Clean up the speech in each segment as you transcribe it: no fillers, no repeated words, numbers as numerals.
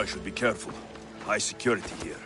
I should be careful. High security here.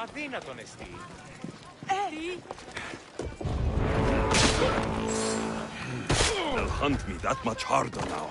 Αδύνατον εστί. They'll hunt me that much harder now.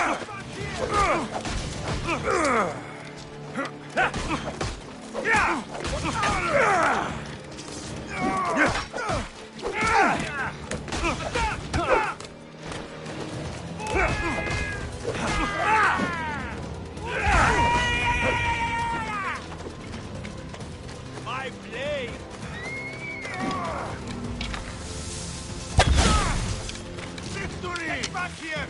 My blade! Victory! Get back here!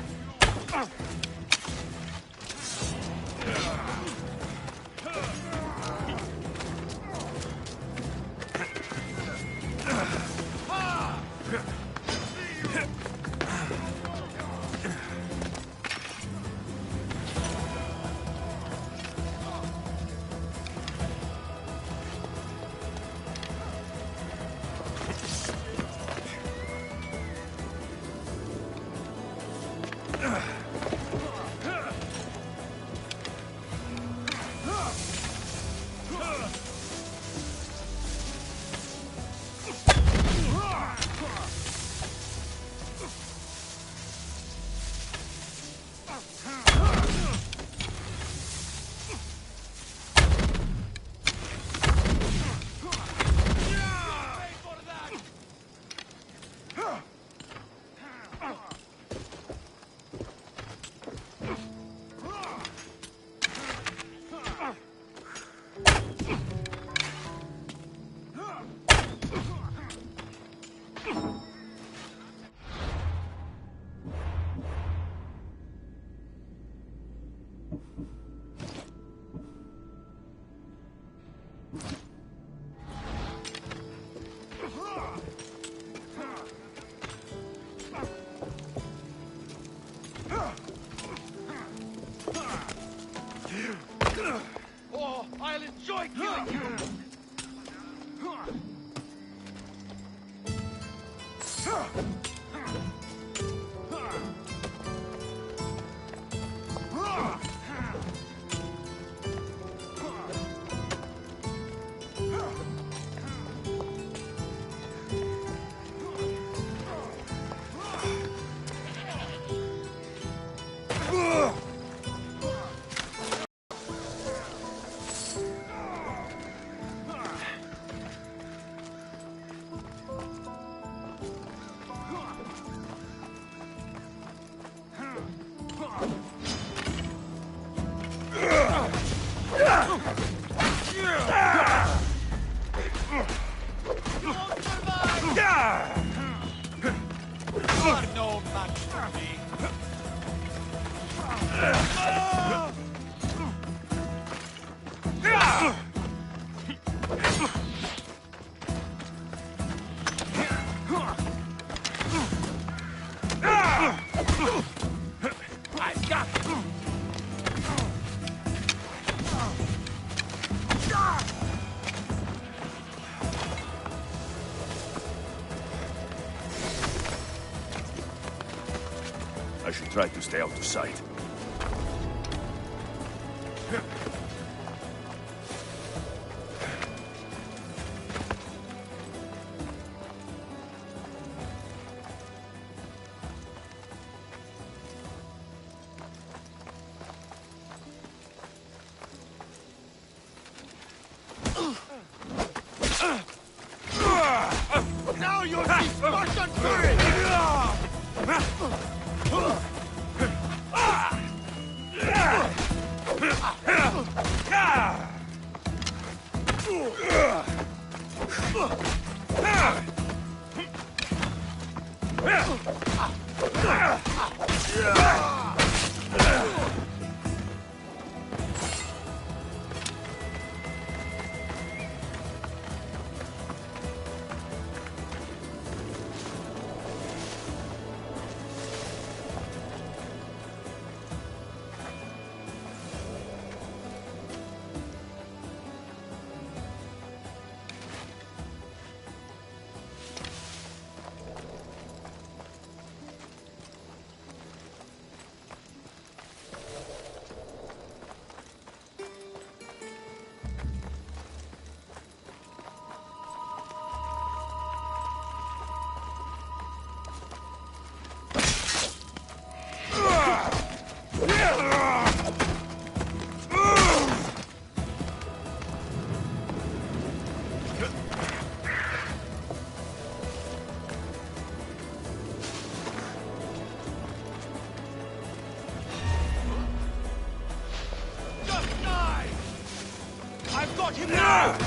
Oh, I'll enjoy killing you! No match for me. I got it. I should try to stay out of sight. Now you'll see Spartan courage! got him now!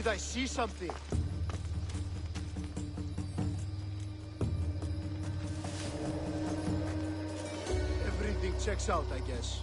Did I see something? Everything checks out, I guess.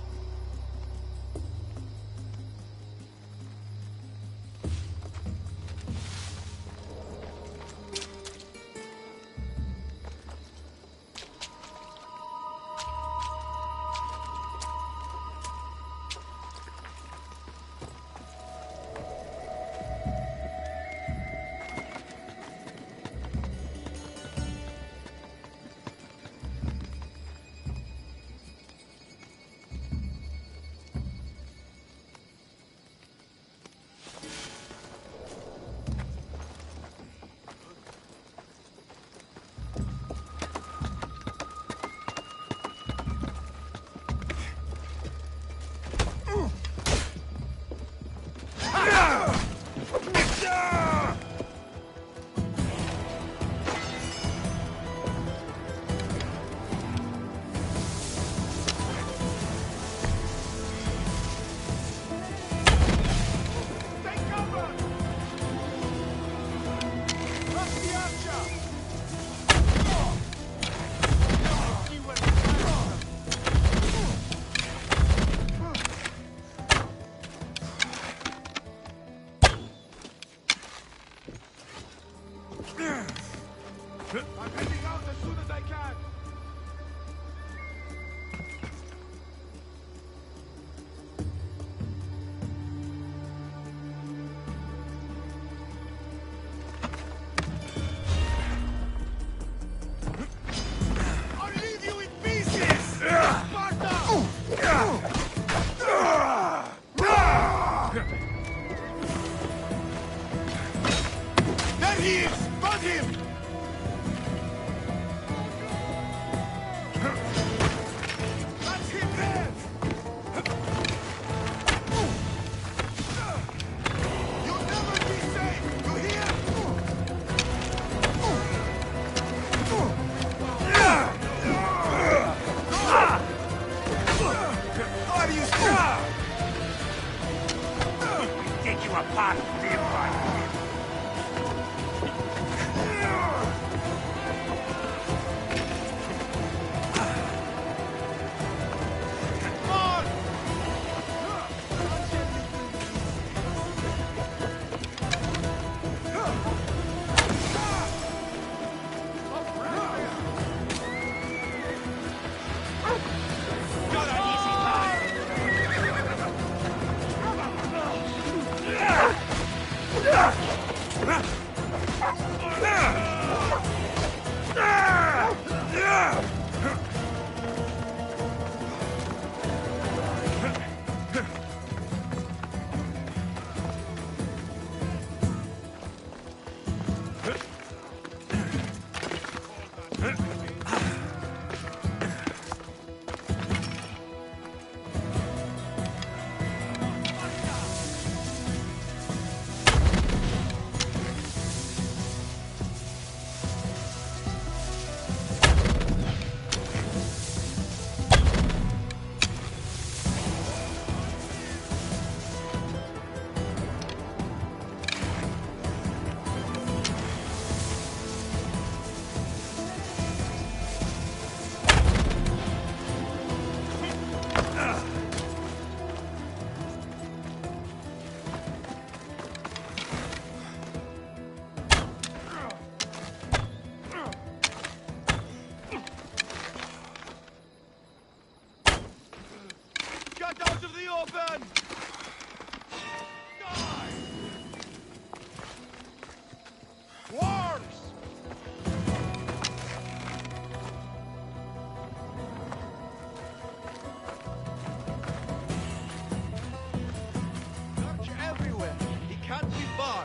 I'm heading out as soon as I can. I'll leave you in pieces! Sparta! There he is! Got him! That's him there! You'll never be safe! You hear? Are you still? Take you apart, live by live. Get out of the open! Die! Worms! Search everywhere. He can't be far.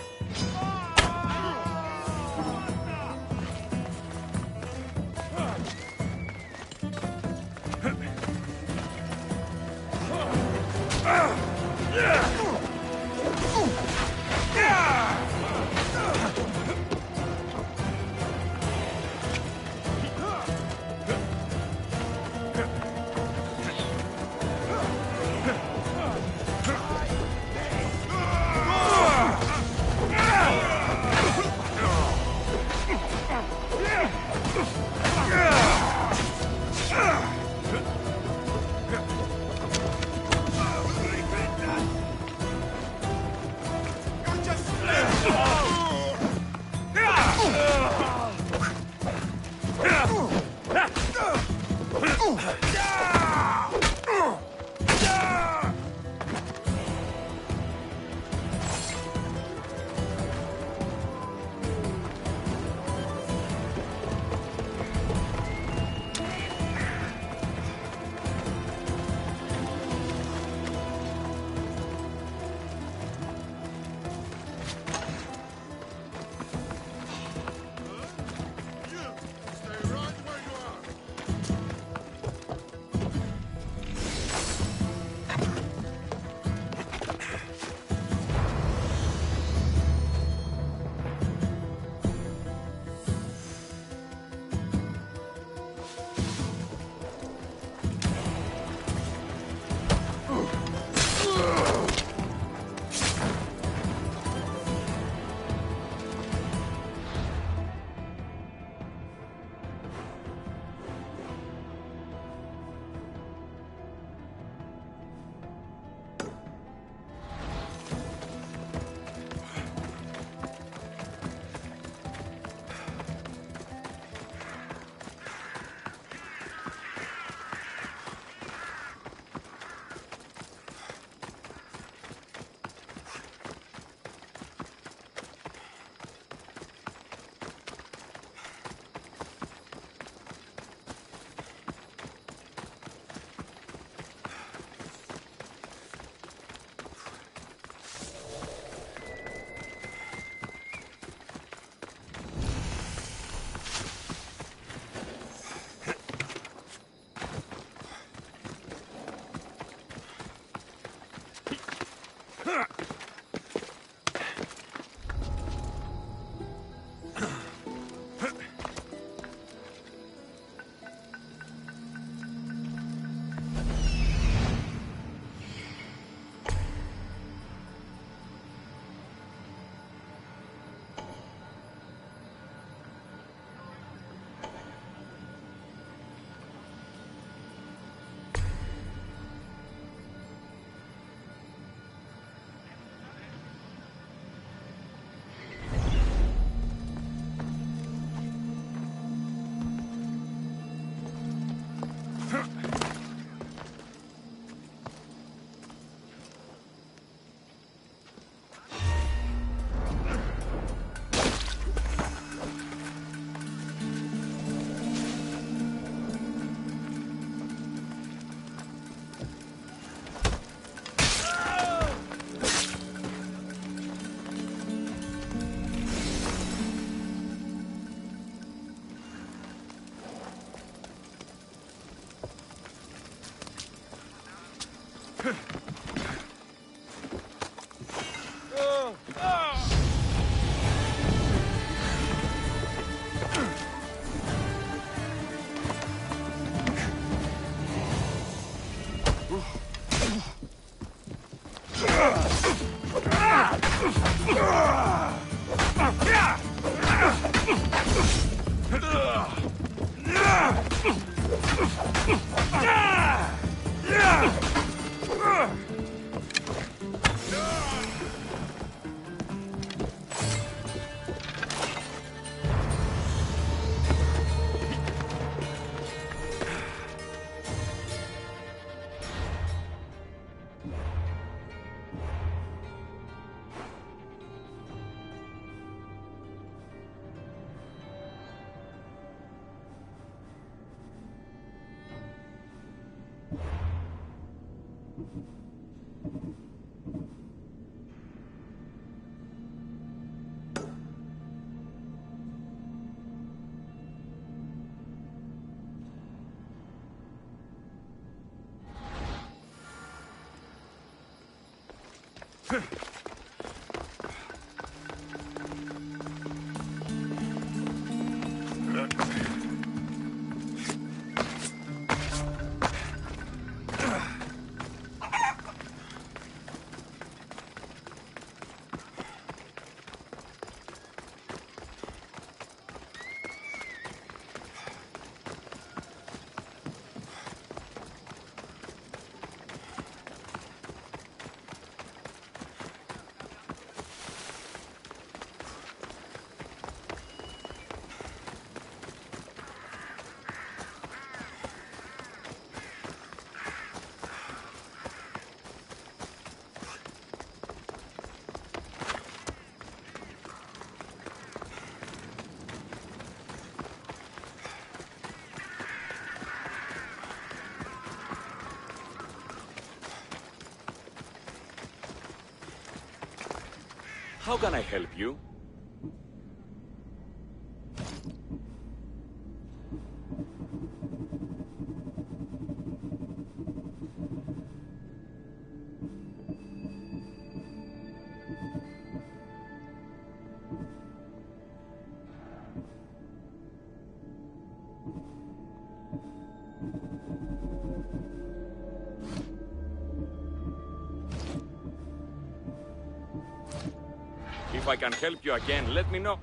How can I help you? If I can help you again, let me know.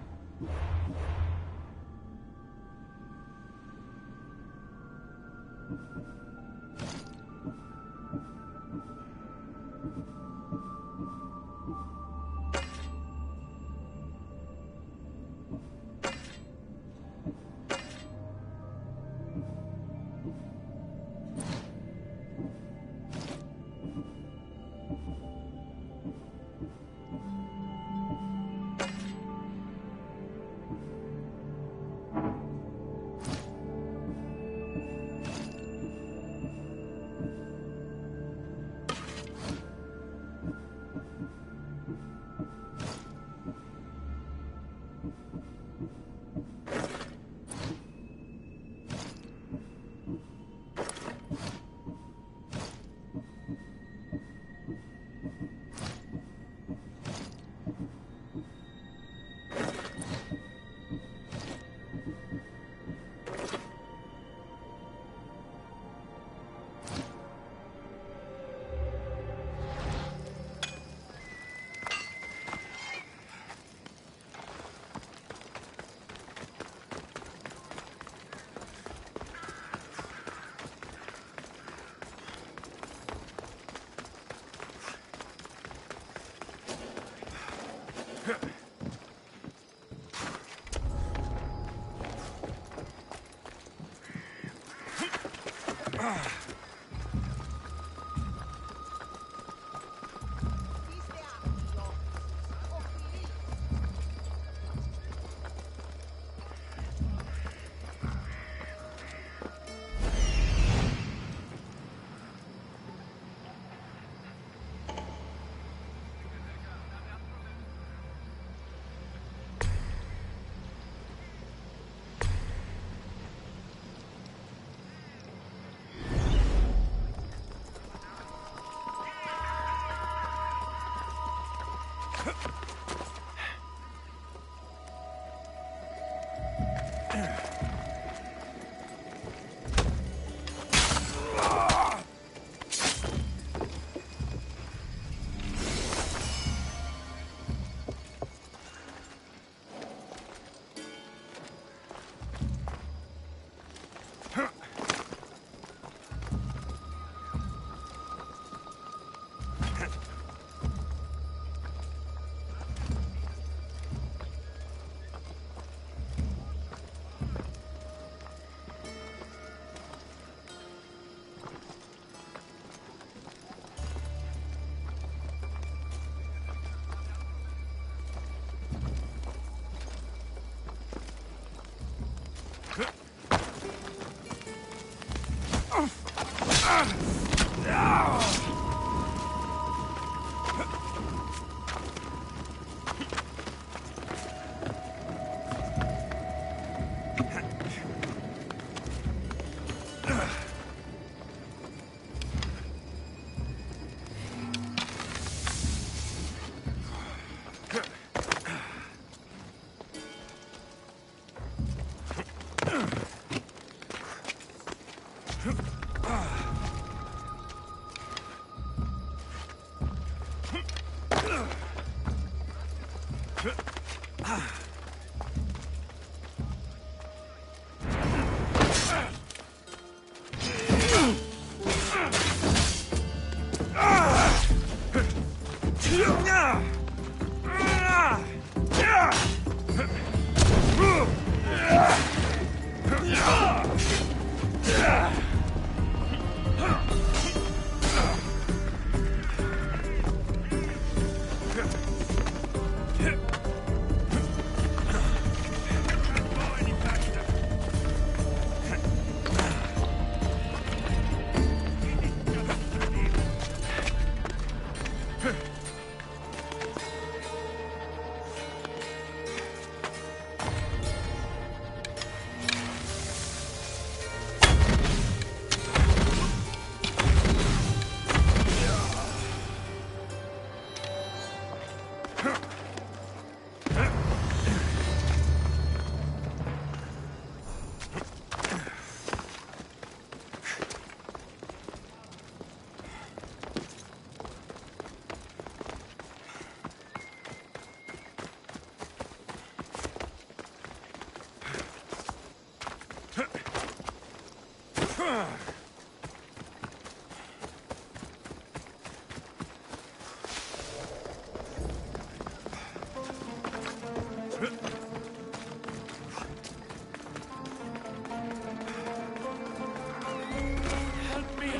Help me!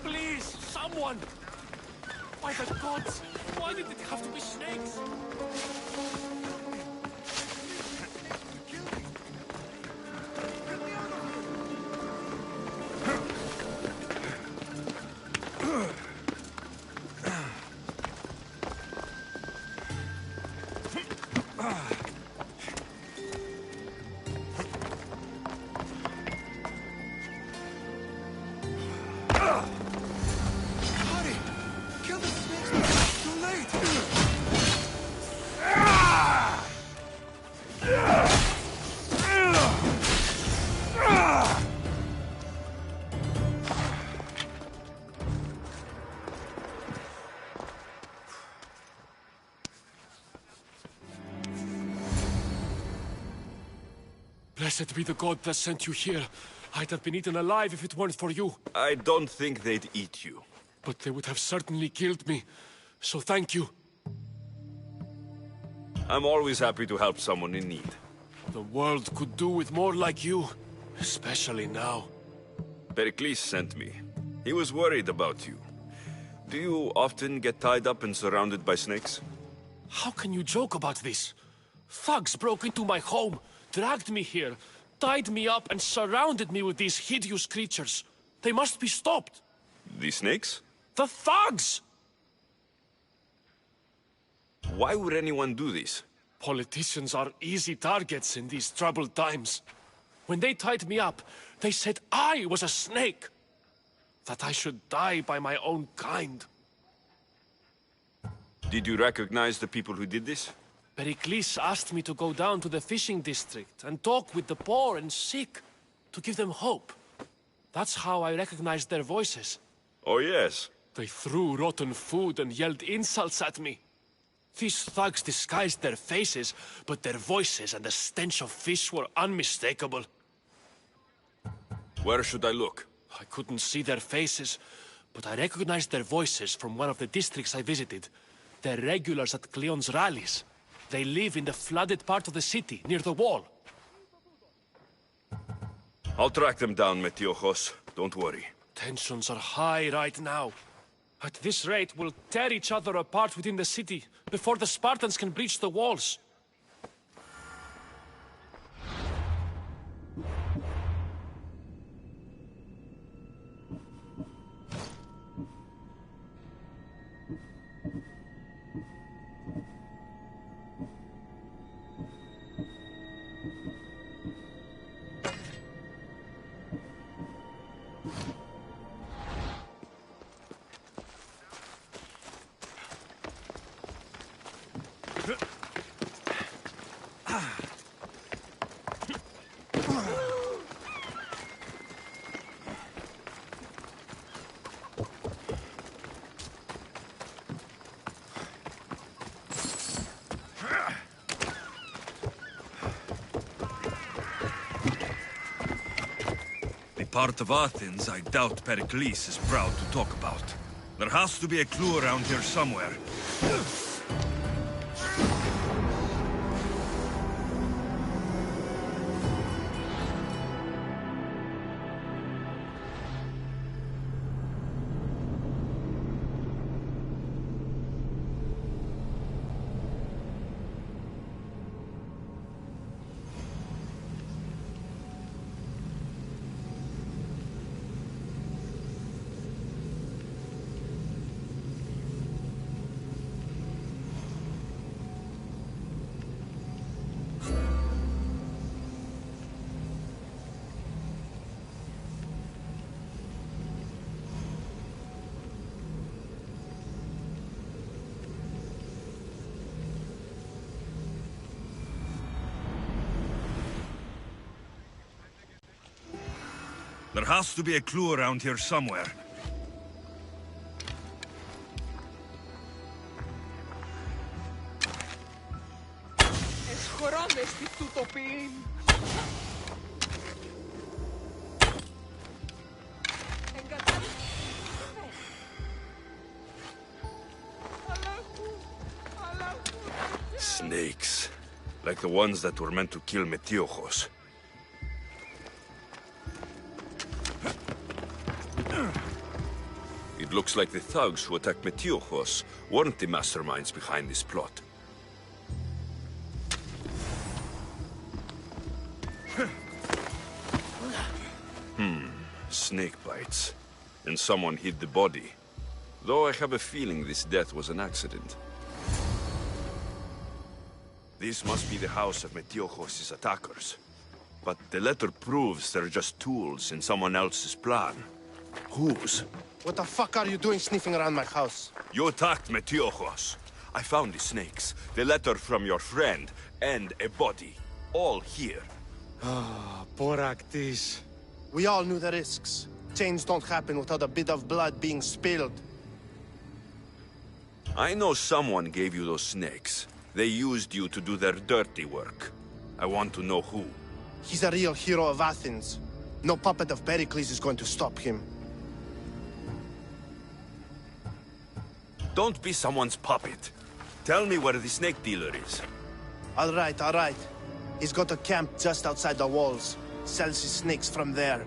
Please, someone! By the gods, why did it have to be snakes? Hurry! Kill the snakes before it's too late! Blessed be the god that sent you here. I'd have been eaten alive if it weren't for you. I don't think they'd eat you. But they would have certainly killed me. So thank you. I'm always happy to help someone in need. The world could do with more like you. Especially now. Pericles sent me. He was worried about you. Do you often get tied up and surrounded by snakes? How can you joke about this? Thugs broke into my home, dragged me here, tied me up and surrounded me with these hideous creatures. They must be stopped. The snakes? The thugs! Why would anyone do this? Politicians are easy targets in these troubled times. When they tied me up, they said I was a snake. That I should die by my own kind. Did you recognize the people who did this? Pericles asked me to go down to the fishing district and talk with the poor and sick, to give them hope. That's how I recognized their voices. Oh yes. They threw rotten food and yelled insults at me. These thugs disguised their faces, but their voices and the stench of fish were unmistakable. Where should I look? I couldn't see their faces, but I recognized their voices from one of the districts I visited. They're regulars at Cleon's rallies. They live in the flooded part of the city, near the wall. I'll track them down, Metiojos. Don't worry. Tensions are high right now. At this rate, we'll tear each other apart within the city, before the Spartans can breach the walls. part of Athens I doubt Pericles is proud to talk about. There has to be a clue around here somewhere. There has to be a clue around here somewhere. Snakes. Like the ones that were meant to kill Metiochos. It looks like the thugs who attacked Metiochos weren't the masterminds behind this plot. Snake bites. And someone hid the body. Though I have a feeling this death was an accident. This must be the house of Metiochos' attackers. But the letter proves they're just tools in someone else's plan. Whose? What the fuck are you doing sniffing around my house? You attacked Metiochos. I found the snakes, the letter from your friend, and a body. All here. Poraktis. We all knew the risks. Change don't happen without a bit of blood being spilled. I know someone gave you those snakes. They used you to do their dirty work. I want to know who. He's a real hero of Athens. No puppet of Pericles is going to stop him. Don't be someone's puppet. Tell me where the snake dealer is. All right, all right. He's got a camp just outside the walls. Sells his snakes from there.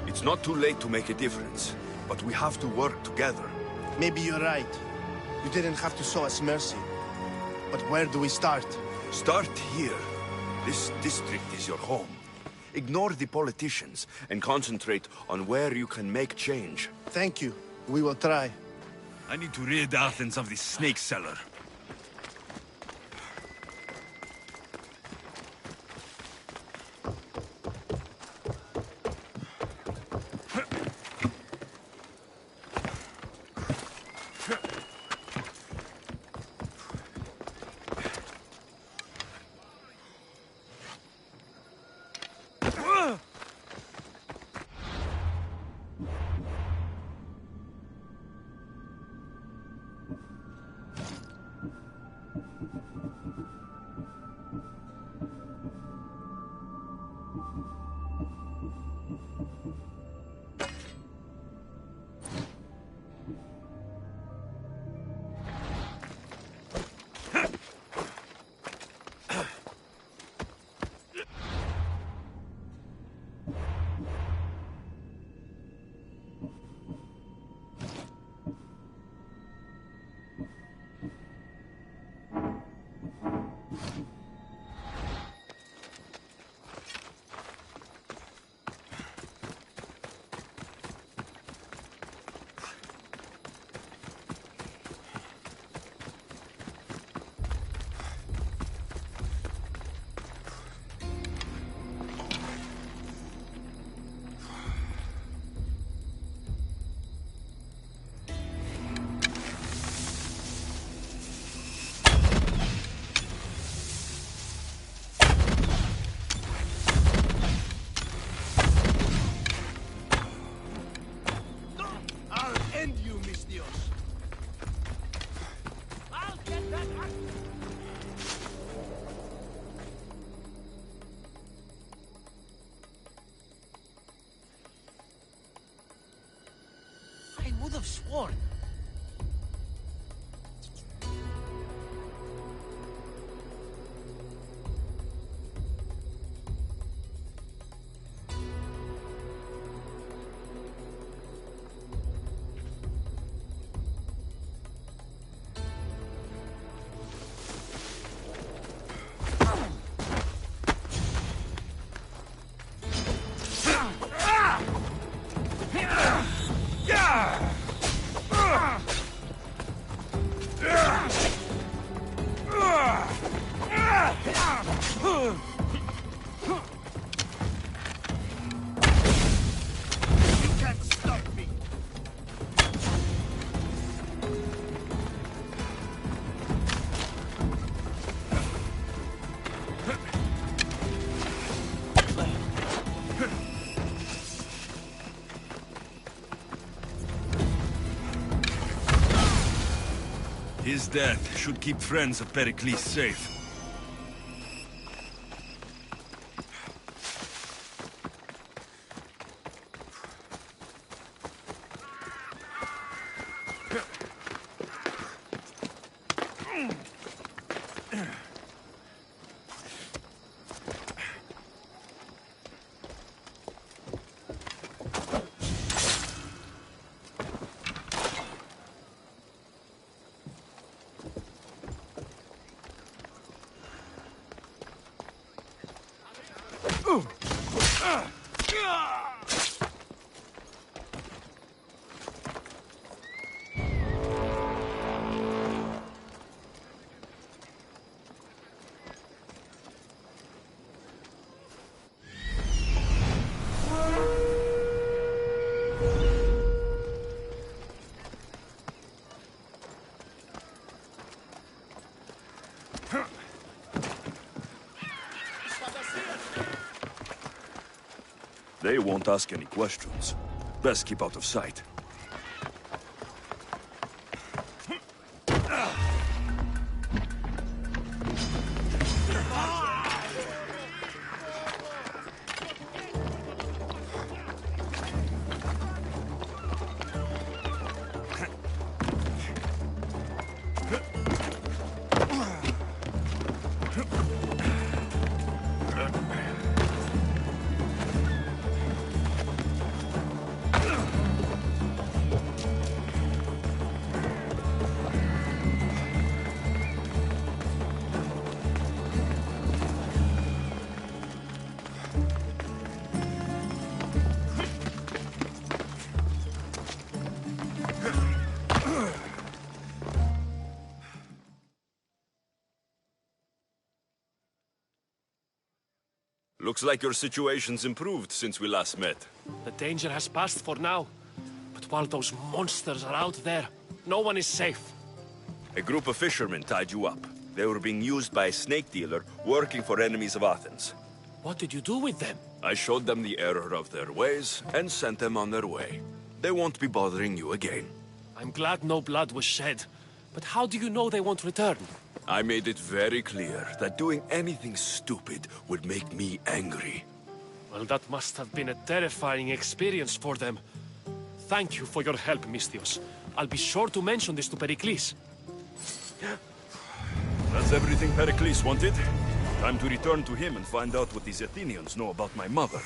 It's not too late to make a difference, but we have to work together. Maybe you're right. You didn't have to show us mercy. But where do we start? Start here. This district is your home. Ignore the politicians and concentrate on where you can make change. Thank you. We will try. I need to rid Athens of this snake seller. His death should keep friends of Pericles safe. They won't ask any questions. Best keep out of sight. Looks like your situation's improved since we last met. The danger has passed for now. But while those monsters are out there, no one is safe. A group of fishermen tied you up. They were being used by a snake dealer working for enemies of Athens. What did you do with them? I showed them the error of their ways and sent them on their way. They won't be bothering you again. I'm glad no blood was shed. But how do you know they won't return? I made it very clear that doing anything stupid would make me angry. Well, that must have been a terrifying experience for them. Thank you for your help, Misthios. I'll be sure to mention this to Pericles. That's everything Pericles wanted. Time to return to him and find out what these Athenians know about my mother.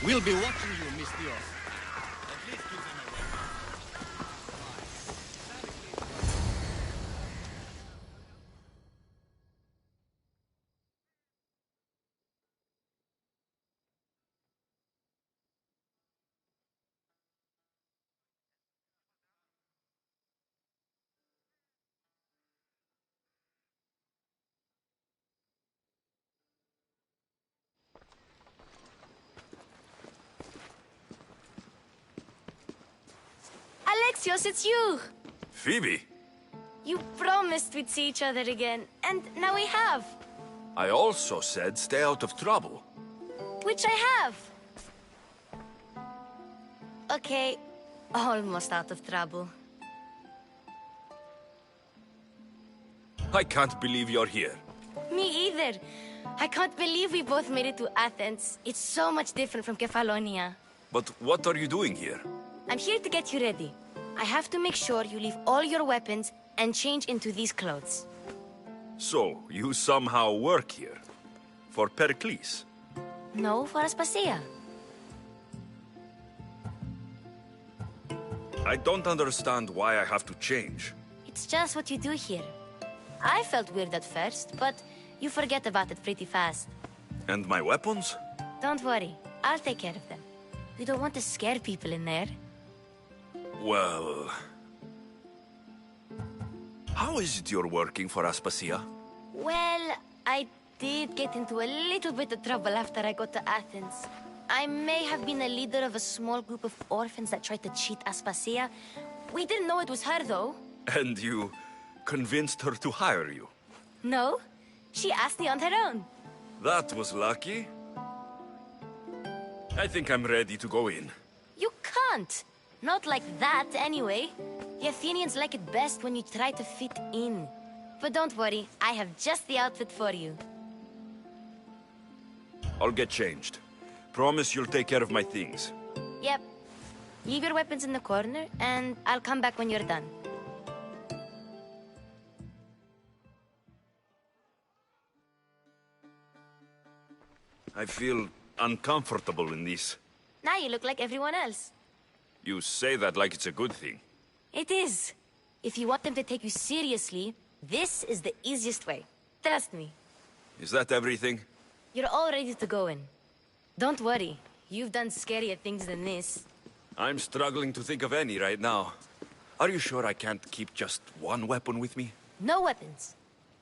We'll be watching you, Misthios. At least give them a weapon. Alexios, it's you! Phoebe! You promised we'd see each other again, and now we have. I also said stay out of trouble. Which I have. Okay, almost out of trouble. I can't believe you're here. Me either. I can't believe we both made it to Athens. It's so much different from Kefalonia. But what are you doing here? I'm here to get you ready. I have to make sure you leave all your weapons and change into these clothes. So, you somehow work here? For Pericles? No, for Aspasia. I don't understand why I have to change. It's just what you do here. I felt weird at first, but you forget about it pretty fast. And my weapons? Don't worry, I'll take care of them. You don't want to scare people in there. Well... How is it you're working for Aspasia? Well, I did get into a little bit of trouble after I got to Athens. I may have been a leader of a small group of orphans that tried to cheat Aspasia. We didn't know it was her, though. And you convinced her to hire you? No, she asked me on her own. That was lucky. I think I'm ready to go in. You can't. Not like that, anyway. The Athenians like it best when you try to fit in. But don't worry, I have just the outfit for you. I'll get changed. Promise you'll take care of my things. Yep. Leave your weapons in the corner, and I'll come back when you're done. I feel uncomfortable in this. Now you look like everyone else. You say that like it's a good thing. It is. If you want them to take you seriously, this is the easiest way. Trust me. Is that everything? You're all ready to go in. Don't worry. You've done scarier things than this. I'm struggling to think of any right now. Are you sure I can't keep just one weapon with me? No weapons.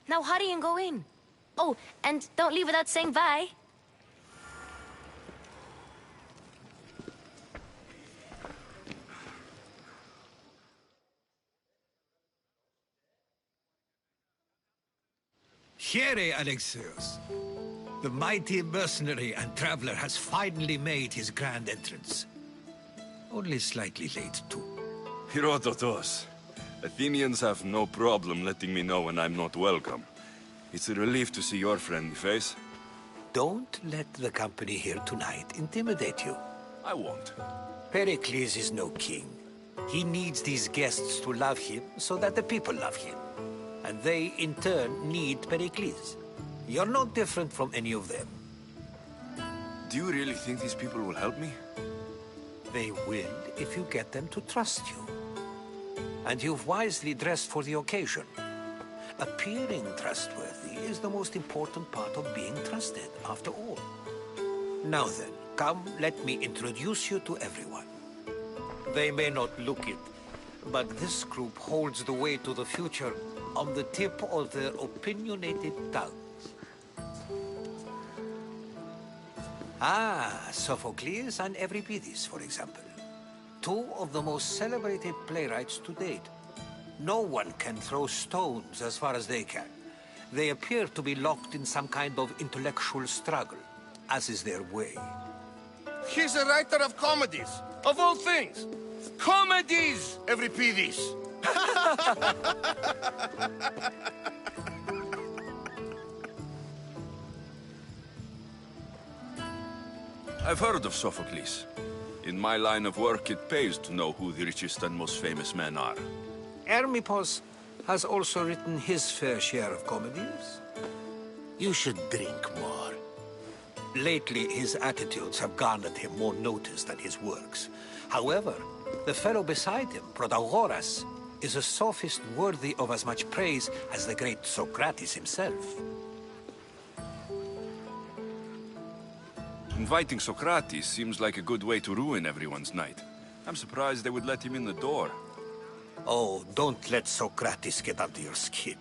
Now hurry and go in. Oh, and don't leave without saying bye. Here, Alexios. The mighty mercenary and traveler has finally made his grand entrance. Only slightly late, too. Herodotos. Athenians have no problem letting me know when I'm not welcome. It's a relief to see your friendly face. Don't let the company here tonight intimidate you. I won't. Pericles is no king. He needs these guests to love him so that the people love him. And they, in turn, need Pericles. You're no different from any of them. Do you really think these people will help me? They will if you get them to trust you. And you've wisely dressed for the occasion. Appearing trustworthy is the most important part of being trusted, after all. Now then, come, let me introduce you to everyone. They may not look it, but this group holds the way to the future on the tip of their opinionated tongues. Ah, Sophocles and Euripides, for example. Two of the most celebrated playwrights to date. No one can throw stones as far as they can. They appear to be locked in some kind of intellectual struggle, as is their way. He's a writer of comedies, of all things. Comedies, Euripides. I've heard of Sophocles. In my line of work, it pays to know who the richest and most famous men are. Hermippos has also written his fair share of comedies. You should drink more. Lately, his attitudes have garnered him more notice than his works. However, the fellow beside him, Protagoras, is a sophist worthy of as much praise as the great Socrates himself. Inviting Socrates seems like a good way to ruin everyone's night. I'm surprised they would let him in the door. Oh, don't let Socrates get under your skin.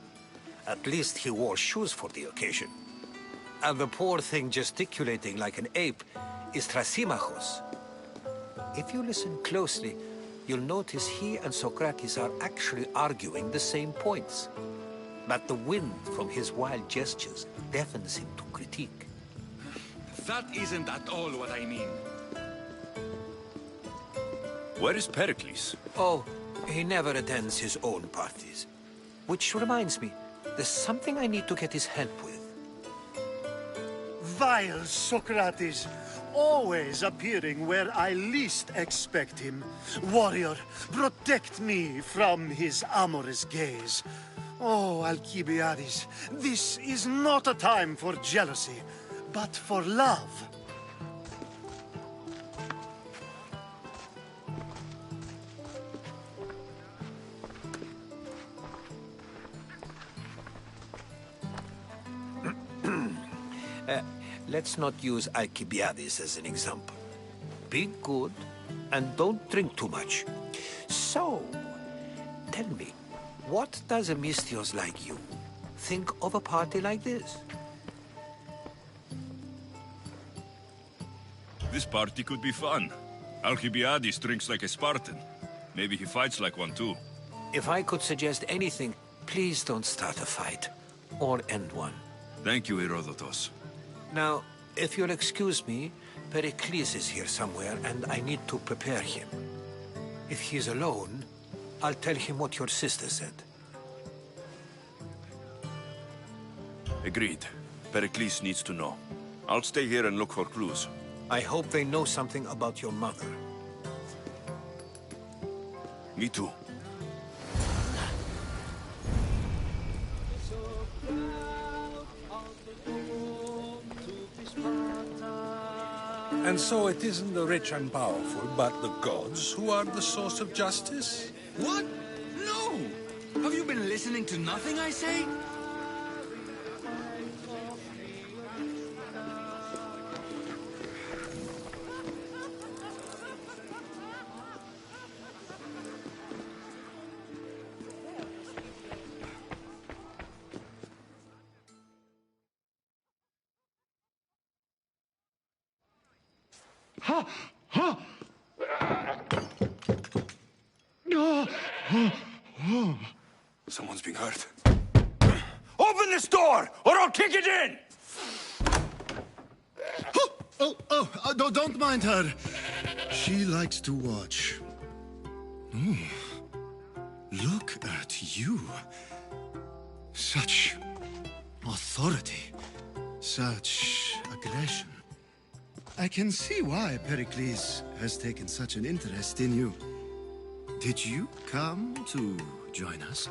At least he wore shoes for the occasion. And the poor thing gesticulating like an ape is Thrasymachos. If you listen closely, you'll notice he and Socrates are actually arguing the same points. But the wind from his wild gestures deafens him to critique. That isn't at all what I mean. Where is Pericles? Oh, he never attends his own parties. Which reminds me, there's something I need to get his help with. Vile Socrates, always appearing where I least expect him. Warrior, protect me from his amorous gaze. Oh, Alcibiades, this is not a time for jealousy, but for love. Let's not use Alcibiades as an example. Be good, and don't drink too much. So, tell me, what does a Misthios like you think of a party like this? This party could be fun. Alcibiades drinks like a Spartan. Maybe he fights like one too. If I could suggest anything, please don't start a fight, or end one. Thank you, Herodotus. Now, if you'll excuse me, Pericles is here somewhere, and I need to prepare him. If he's alone, I'll tell him what your sister said. Agreed. Pericles needs to know. I'll stay here and look for clues. I hope they know something about your mother. Me too. And so it isn't the rich and powerful, but the gods who are the source of justice? What? No! Have you been listening to nothing I say? Someone's being hurt. Open this door, or I'll kick it in! Don't mind her. She likes to watch. Oh, look at you. Such authority. Such aggression. I can see why Pericles has taken such an interest in you. Did you come to join us?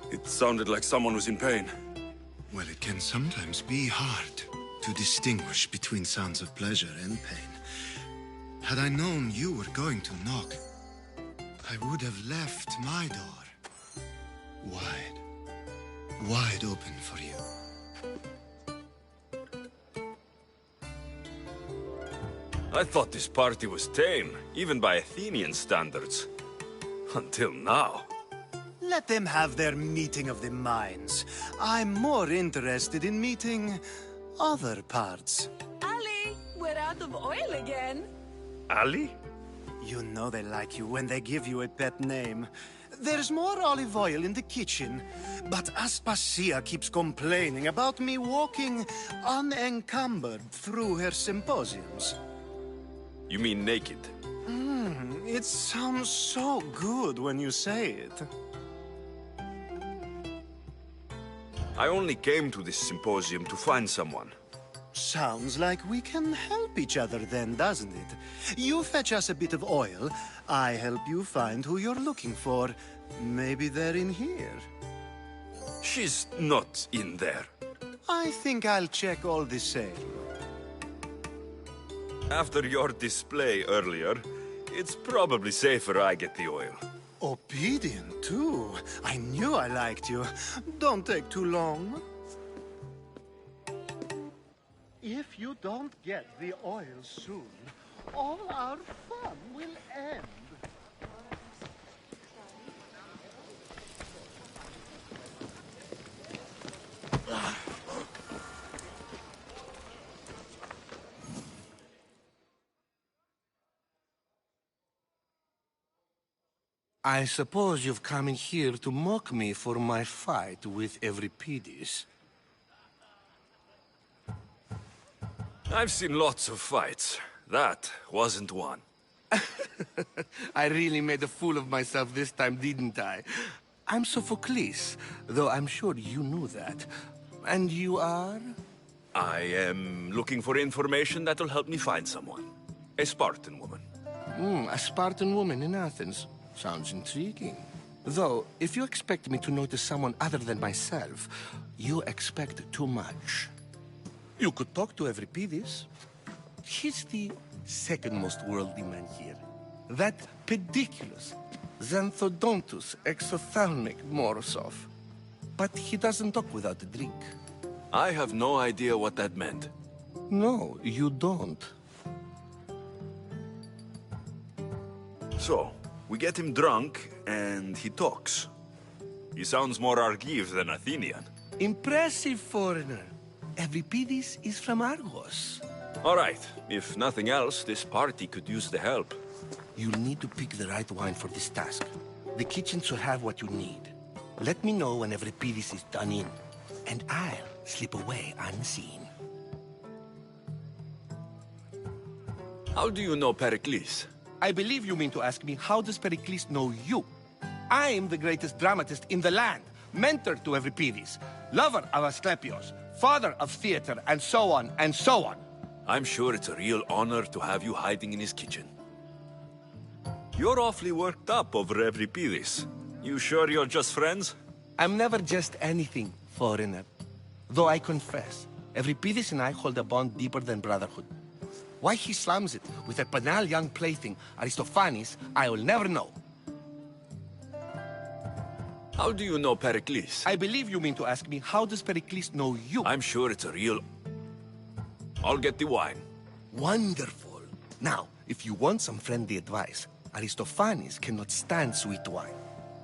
It sounded like someone was in pain. Well, it can sometimes be hard to distinguish between sounds of pleasure and pain. Had I known you were going to knock, I would have left my door wide open for you. I thought this party was tame, even by Athenian standards. Until now. Let them have their meeting of the minds. I'm more interested in meeting other parts. Ali, we're out of oil again. Ali? You know they like you when they give you a pet name. There's more olive oil in the kitchen, but Aspasia keeps complaining about me walking unencumbered through her symposiums. You mean naked? It sounds so good when you say it. I only came to this symposium to find someone. Sounds like we can help each other then, doesn't it? You fetch us a bit of oil, I help you find who you're looking for. Maybe they're in here. She's not in there. I think I'll check all the same. After your display earlier, it's probably safer I get the oil. Obedient, too. I knew I liked you. Don't take too long. If you don't get the oil soon, all our fun will end. I suppose you've come in here to mock me for my fight with Euripides. I've seen lots of fights. That wasn't one. I really made a fool of myself this time, didn't I? I'm Sophocles, though I'm sure you knew that. And you are? I am looking for information that'll help me find someone. A Spartan woman. A Spartan woman in Athens. Sounds intriguing. Though, if you expect me to notice someone other than myself, you expect too much. You could talk to Euripides. He's the second most worldly man here. That pediculous, xanthodontus exophthalmic Morosov. But he doesn't talk without a drink. I have no idea what that meant. No, you don't. So, we get him drunk, and he talks. He sounds more Argive than Athenian. Impressive, foreigner. Euripides is from Argos. All right. If nothing else, this party could use the help. You'll need to pick the right wine for this task. The kitchen should have what you need. Let me know when Euripides is done in, and I'll slip away unseen. How do you know Pericles? I believe you mean to ask me, how does Pericles know you? I am the greatest dramatist in the land, mentor to Euripides, lover of Asclepios, father of theater, and so on, and so on. I'm sure it's a real honor to have you hiding in his kitchen. You're awfully worked up over Euripides. You sure you're just friends? I'm never just anything, foreigner. Though I confess, Euripides and I hold a bond deeper than brotherhood. Why he slams it with a banal young plaything, Aristophanes, I will never know. How do you know Pericles? I believe you mean to ask me, how does Pericles know you? I'm sure it's a real... I'll get the wine. Wonderful. Now, if you want some friendly advice, Aristophanes cannot stand sweet wine.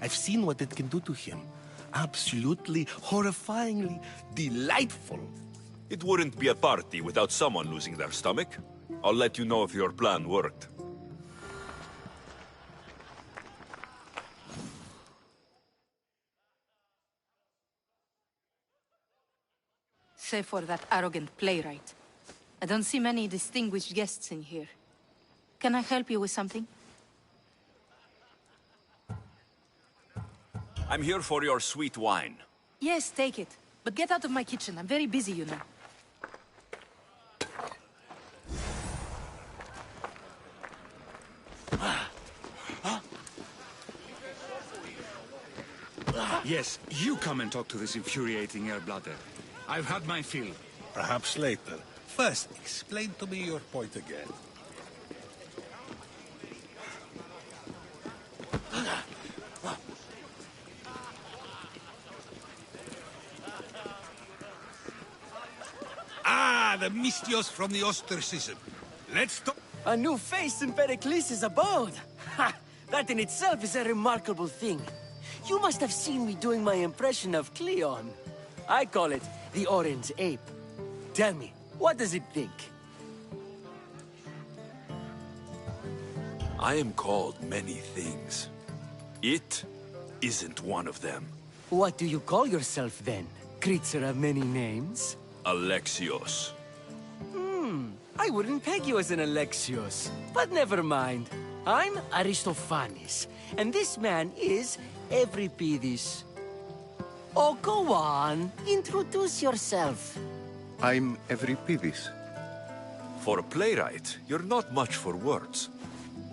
I've seen what it can do to him. Absolutely, horrifyingly delightful. It wouldn't be a party without someone losing their stomach. I'll let you know if your plan worked. Save for that arrogant playwright. I don't see many distinguished guests in here. Can I help you with something? I'm here for your sweet wine. Yes, take it. But get out of my kitchen. I'm very busy, you know. Yes, you come and talk to this infuriating air-blooder. I've had my fill. Perhaps later. First, explain to me your point again. Ah, the Mystios from the ostracism. Let's talk. A new face in Pericles' abode! Ha! That in itself is a remarkable thing. You must have seen me doing my impression of Cleon. I call it the Orange Ape. Tell me, what does it think? I am called many things. It isn't one of them. What do you call yourself then? Creature of many names? Alexios. I wouldn't peg you as an Alexios. But never mind. I'm Aristophanes, and this man is Euripides. Oh, go on. Introduce yourself. I'm Euripides. For a playwright, you're not much for words.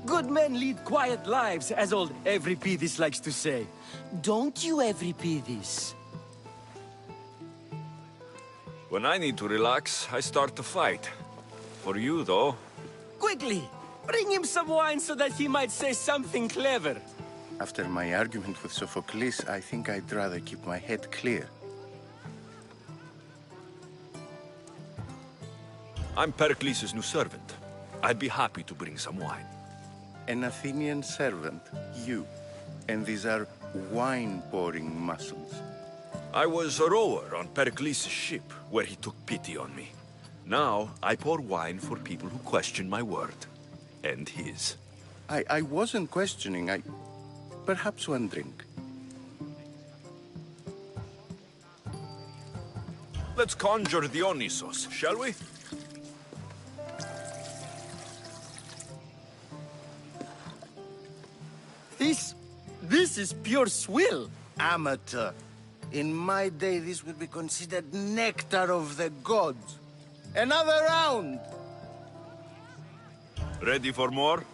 Good men lead quiet lives, as old Euripides likes to say. Don't you, Euripides? When I need to relax, I start to fight. For you, though... Quickly! Bring him some wine so that he might say something clever. After my argument with Sophocles, I think I'd rather keep my head clear. I'm Pericles' new servant. I'd be happy to bring some wine. An Athenian servant, you. And these are wine-pouring muscles. I was a rower on Pericles' ship, where he took pity on me. Now, I pour wine for people who question my word. And his. I wasn't questioning, Perhaps one drink. Let's conjure Dionysos, shall we? This is pure swill. Amateur. In my day, this would be considered nectar of the gods. Another round! Ready for more?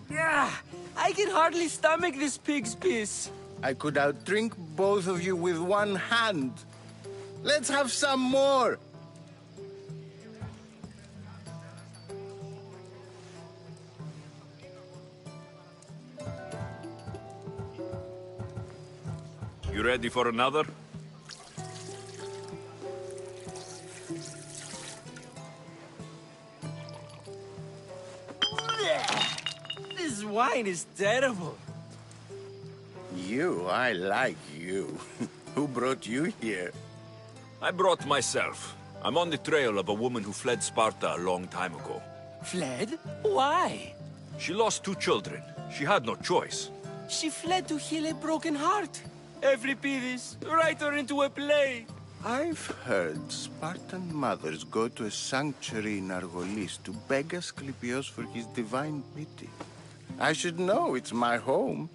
Yeah, I can hardly stomach this pig's piss. I could outdrink both of you with one hand. Let's have some more! You ready for another? This wine is terrible. You, I like you. Who brought you here? I brought myself. I'm on the trail of a woman who fled Sparta a long time ago. Fled? Why? She lost 2 children. She had no choice. She fled to heal a broken heart. Euripides, write her into a play. I've heard Spartan mothers go to a sanctuary in Argolis to beg Asclepios for his divine pity. I should know, it's my home.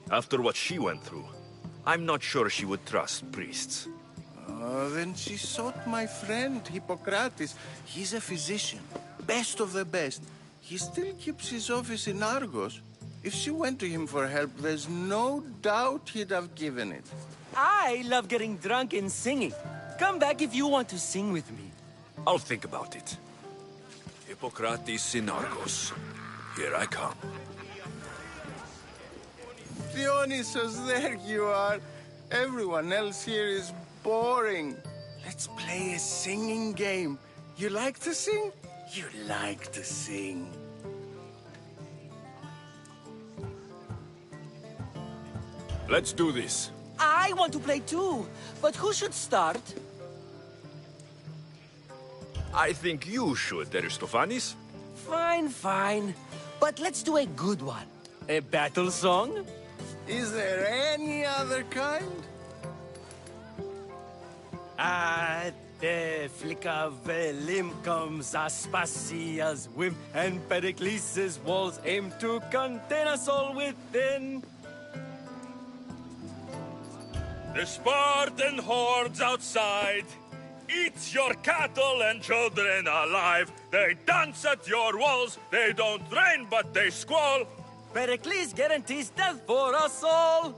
After what she went through, I'm not sure she would trust priests. Then she sought my friend, Hippocrates. He's a physician, best of the best. He still keeps his office in Argos. If she went to him for help, there's no doubt he'd have given it. I love getting drunk and singing. Come back if you want to sing with me. I'll think about it. Hippocrates in Argos. Here I come. Dionysus, there you are. Everyone else here is boring. Let's play a singing game. You like to sing? You like to sing. Let's do this. I want to play too, but who should start? I think you should, Aristophanes. Fine, fine. But let's do a good one. A battle song? Is there any other kind? At the flick of a limb comes Aspasia's whim, and Pericles' walls aim to contain us all within. The Spartan hordes outside eat your cattle and children alive. They dance at your walls. They don't rain, but they squall. Pericles guarantees death for us all.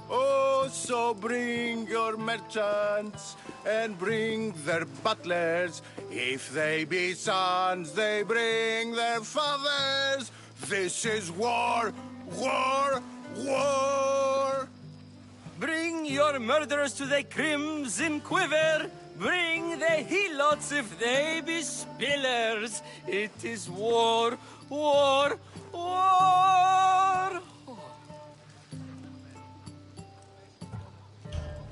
Oh, so bring your merchants and bring their butlers. If they be sons, they bring their fathers. This is war, war, war. Bring your murderers to the crimson quiver. Bring the helots if they be spillers. It is war, war, war.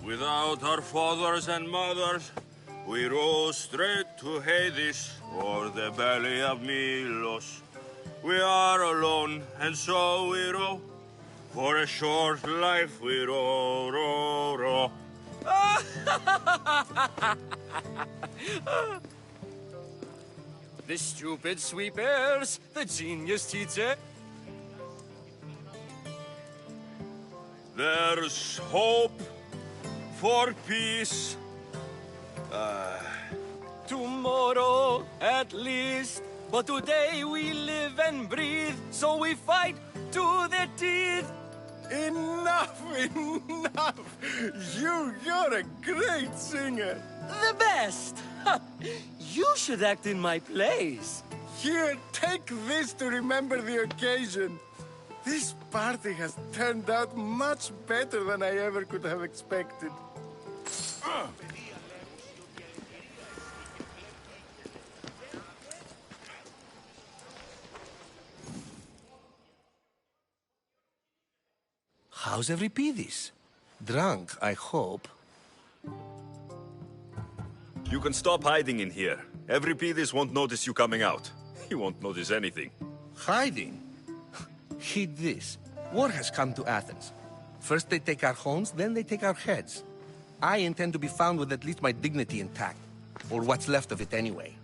Without our fathers and mothers, we rose straight to Hades or the belly of Milos. We are alone, and so we row. For a short life we row, row, row. The stupid sweepers, the genius teacher. There's hope for peace. Tomorrow, at least. But today we live and breathe, so we fight to the teeth. Enough, enough! You're a great singer. The best! You should act in my plays. Here, take this to remember the occasion. This party has turned out much better than I ever could have expected. How's Euripides? Drunk, I hope. You can stop hiding in here. Euripides won't notice you coming out. He won't notice anything. Hiding? Heed this. War has come to Athens. First they take our homes, then they take our heads. I intend to be found with at least my dignity intact. Or what's left of it anyway.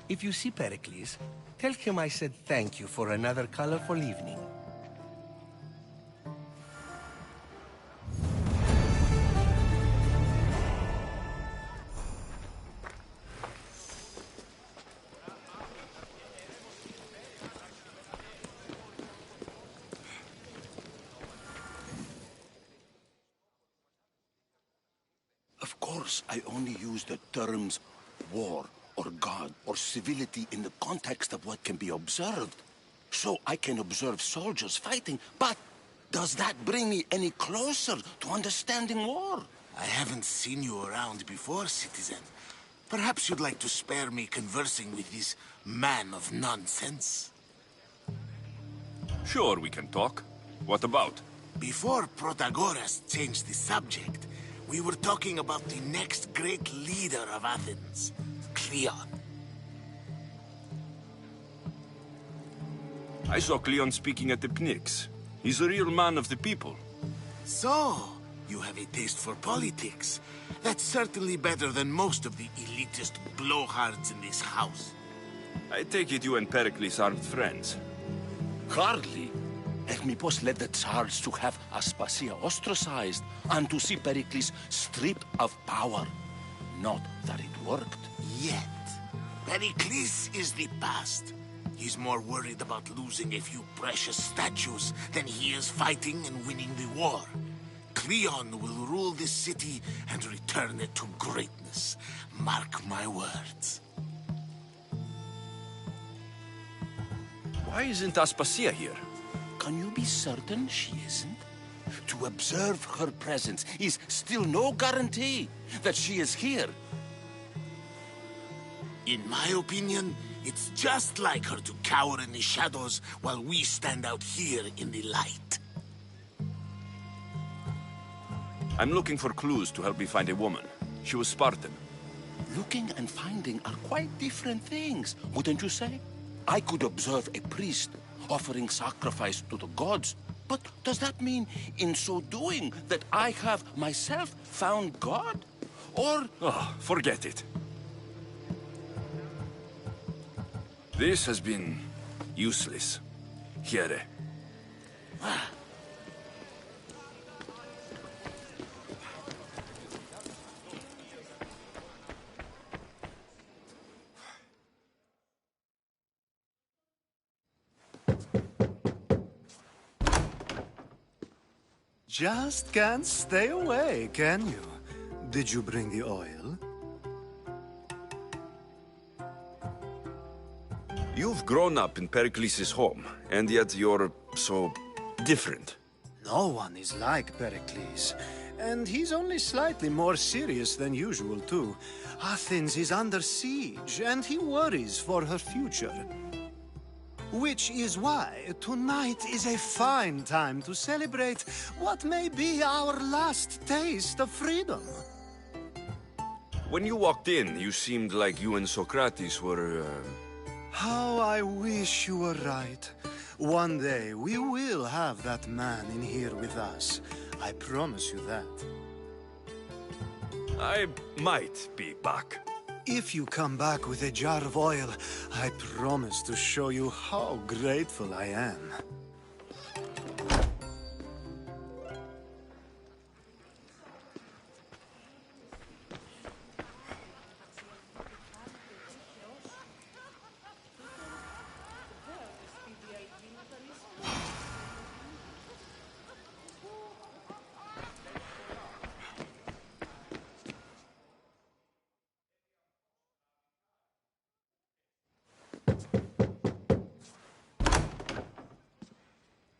If you see Pericles, tell him I said thank you for another colorful evening. Of course, I only use the terms war or God or civility in the context of what can be observed. So I can observe soldiers fighting, but does that bring me any closer to understanding war? I haven't seen you around before, citizen. Perhaps you'd like to spare me conversing with this man of nonsense? Sure, we can talk. What about? Before Protagoras changed the subject, we were talking about the next great leader of Athens, Cleon. I saw Cleon speaking at the picnics. He's a real man of the people. So, you have a taste for politics. That's certainly better than most of the elitist blowhards in this house. I take it you and Pericles aren't friends. Hardly. Hermipos led the Tsars to have Aspasia ostracized and to see Pericles stripped of power. Not that it worked. Yet, Pericles is the past. He's more worried about losing a few precious statues than he is fighting and winning the war. Cleon will rule this city and return it to greatness. Mark my words. Why isn't Aspasia here? Can you be certain she isn't? To observe her presence is still no guarantee that she is here. In my opinion, it's just like her to cower in the shadows while we stand out here in the light. I'm looking for clues to help me find a woman. She was Spartan. Looking and finding are quite different things, wouldn't you say? I could observe a priest offering sacrifice to the gods, but does that mean, in so doing, that I have myself found God? Or... Oh, forget it. This has been useless. Here. Just can't stay away, can you? Did you bring the oil? You've grown up in Pericles' home, and yet you're so different. No one is like Pericles. And he's only slightly more serious than usual, too. Athens is under siege, and he worries for her future. Which is why tonight is a fine time to celebrate what may be our last taste of freedom. When you walked in, you seemed like you and Socrates were... How I wish you were right. One day we will have that man in here with us. I promise you that. I might be back. If you come back with a jar of oil, I promise to show you how grateful I am.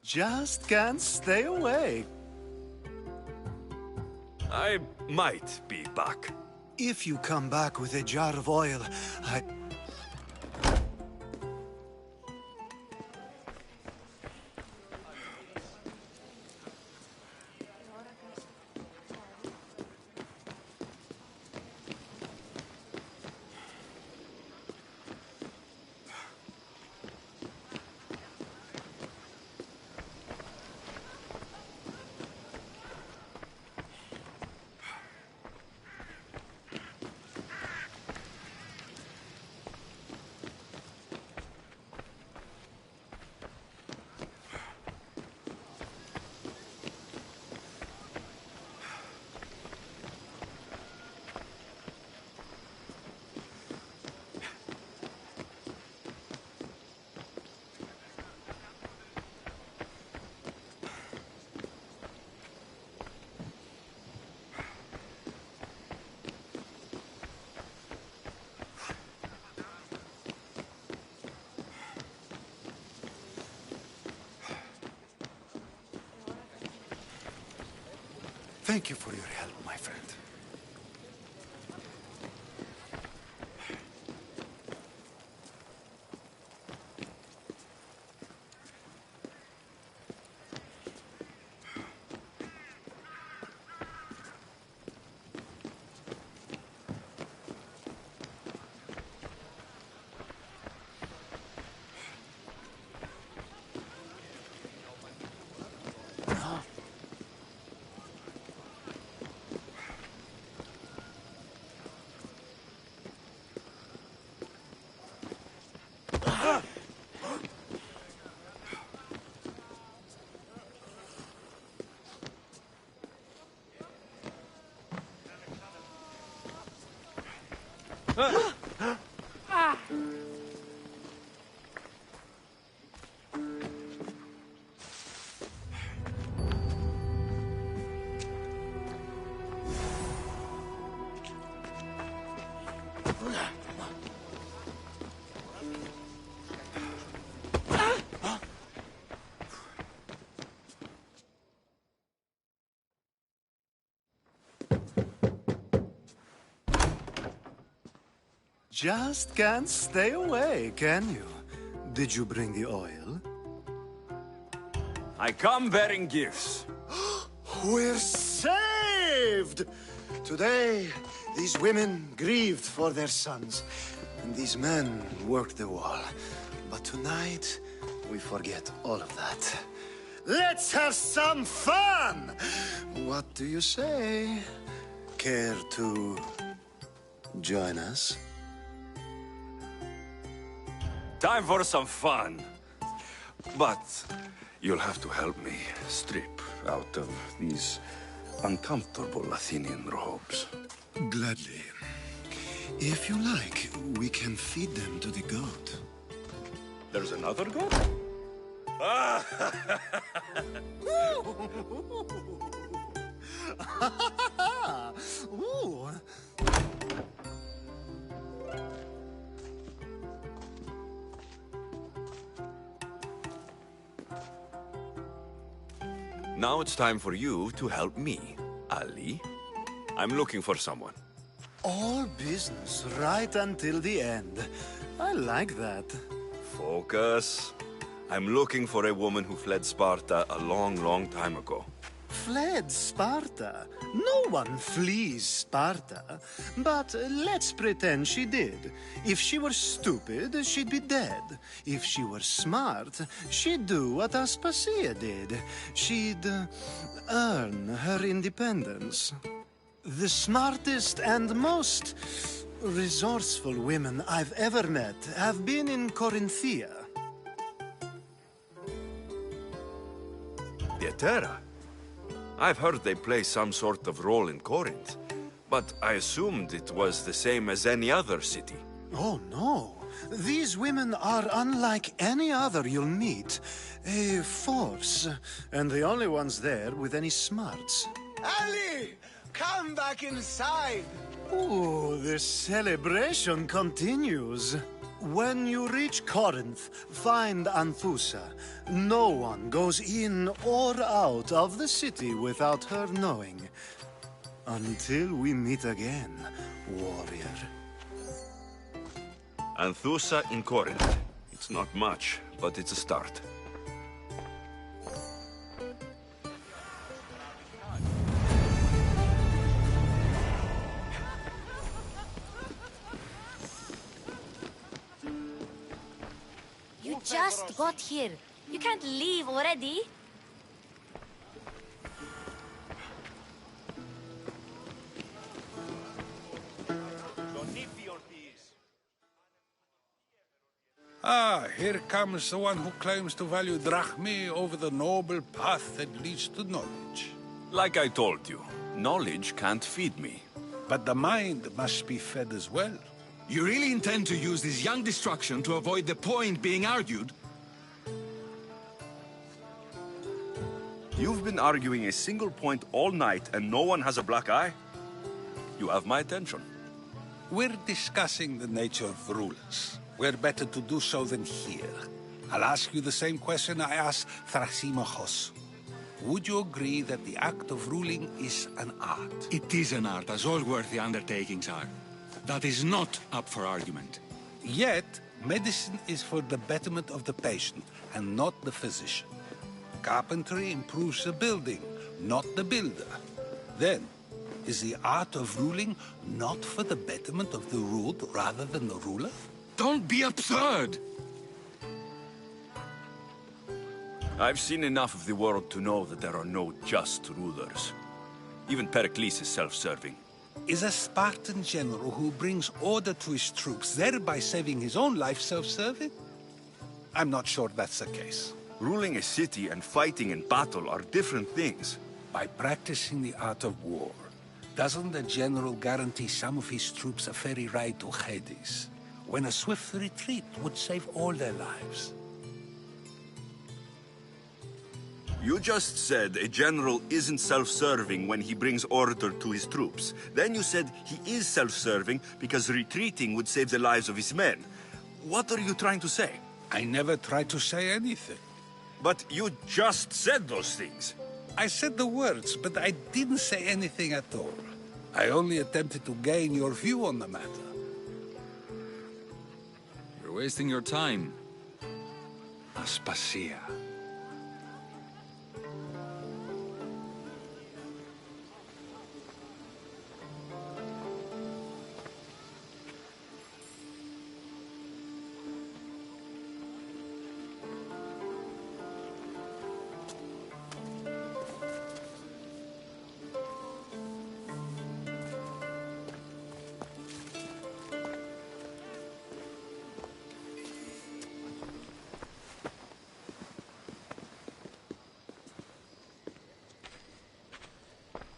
Just can't stay away. I might be back. If you come back with a jar of oil, I... Thank you for your help, my friend. Just can't stay away, can you? Did you bring the oil? I come bearing gifts. We're saved! Today, these women grieved for their sons, and these men worked the wall. But tonight, we forget all of that. Let's have some fun! What do you say? Care to join us? Time for some fun. But you'll have to help me strip out of these uncomfortable Athenian robes. Gladly. If you like, we can feed them to the goat. There's another goat? Ooh. Now it's time for you to help me, Ali. I'm looking for someone. All business right until the end. I like that. Focus. I'm looking for a woman who fled Sparta a long, long time ago. Fled Sparta? No one flees Sparta. But let's pretend she did. If she were stupid, she'd be dead. If she were smart, she'd do what Aspasia did. She'd earn her independence. The smartest and most resourceful women I've ever met have been in Corinthia. Dietera? I've heard they play some sort of role in Corinth, but I assumed it was the same as any other city. Oh, no. These women are unlike any other you'll meet. A force, and the only ones there with any smarts. Ali! Come back inside! Ooh, the celebration continues. When you reach Corinth, find Anthusa. No one goes in or out of the city without her knowing. Until we meet again, warrior. Anthusa in Corinth. It's not much, but it's a start. You just got here. You can't leave already. Ah, here comes the one who claims to value drachmae over the noble path that leads to knowledge. Like I told you, knowledge can't feed me. But the mind must be fed as well. You really intend to use this young destruction to avoid the point being argued? You've been arguing a single point all night and no one has a black eye? You have my attention. We're discussing the nature of rulers. Where better to do so than here? I'll ask you the same question I asked Thrasymachos. would you agree that the act of ruling is an art? It is an art, as all worthy undertakings are. That is not up for argument. Yet, medicine is for the betterment of the patient, and not the physician. Carpentry improves the building, not the builder. Then, is the art of ruling not for the betterment of the ruled rather than the ruler? Don't be absurd! I've seen enough of the world to know that there are no just rulers. Even Pericles is self-serving. Is a Spartan general who brings order to his troops, thereby saving his own life, self-serving? I'm not sure that's the case. Ruling a city and fighting in battle are different things. By practicing the art of war, doesn't the general guarantee some of his troops a ferry ride to Hades, when a swift retreat would save all their lives? You just said a general isn't self-serving when he brings order to his troops. Then you said he is self-serving because retreating would save the lives of his men. What are you trying to say? I never tried to say anything. But you just said those things. I said the words, but I didn't say anything at all. I only attempted to gain your view on the matter. You're wasting your time. Aspasia.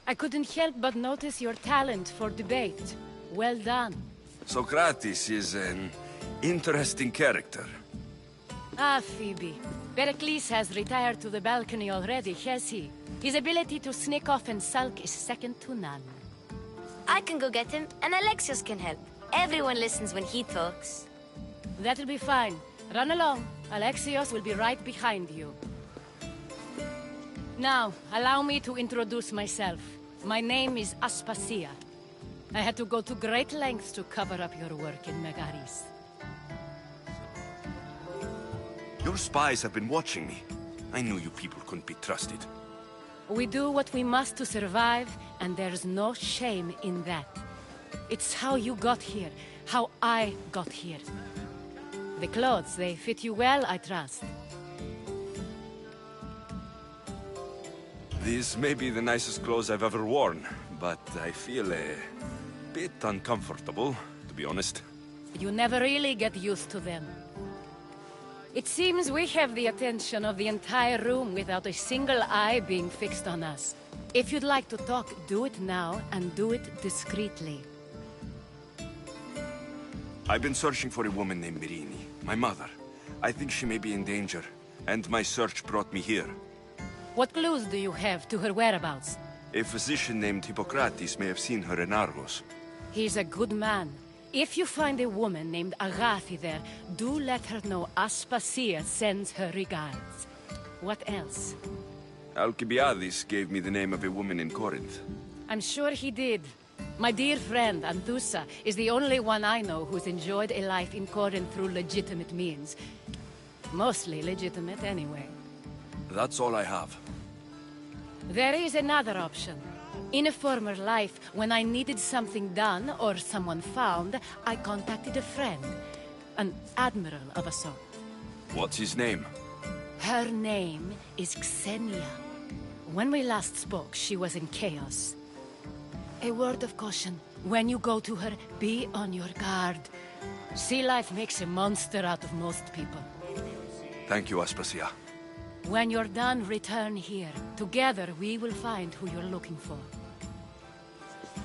I couldn't help but notice your talent for debate. Well done. Socrates is an interesting character. Ah, Phoebe. Pericles has retired to the balcony already, has he? His ability to sneak off and sulk is second to none. I can go get him, and Alexios can help. Everyone listens when he talks. That'll be fine. Run along. Alexios will be right behind you. Now, allow me to introduce myself. My name is Aspasia. I had to go to great lengths to cover up your work in Megaris. Your spies have been watching me. I knew you people couldn't be trusted. We do what we must to survive, and there's no shame in that. It's how you got here, how I got here. The clothes, they fit you well, I trust. These may be the nicest clothes I've ever worn, but I feel a bit uncomfortable, to be honest. You never really get used to them. It seems we have the attention of the entire room without a single eye being fixed on us. If you'd like to talk, do it now, and do it discreetly. I've been searching for a woman named Mirini, my mother. I think she may be in danger, and my search brought me here. What clues do you have to her whereabouts? A physician named Hippocrates may have seen her in Argos. He's a good man. If you find a woman named Agathi there, do let her know Aspasia sends her regards. What else? Alcibiades gave me the name of a woman in Corinth. I'm sure he did. My dear friend, Anthusa, is the only one I know who's enjoyed a life in Corinth through legitimate means. Mostly legitimate, anyway. That's all I have. There is another option. In a former life, when I needed something done or someone found, I contacted a friend. An admiral of a sort. What's his name? Her name is Xenia. When we last spoke, she was in chaos. A word of caution. When you go to her, be on your guard. Sea life makes a monster out of most people. Thank you, Aspasia. When you're done, return here. Together, we will find who you're looking for.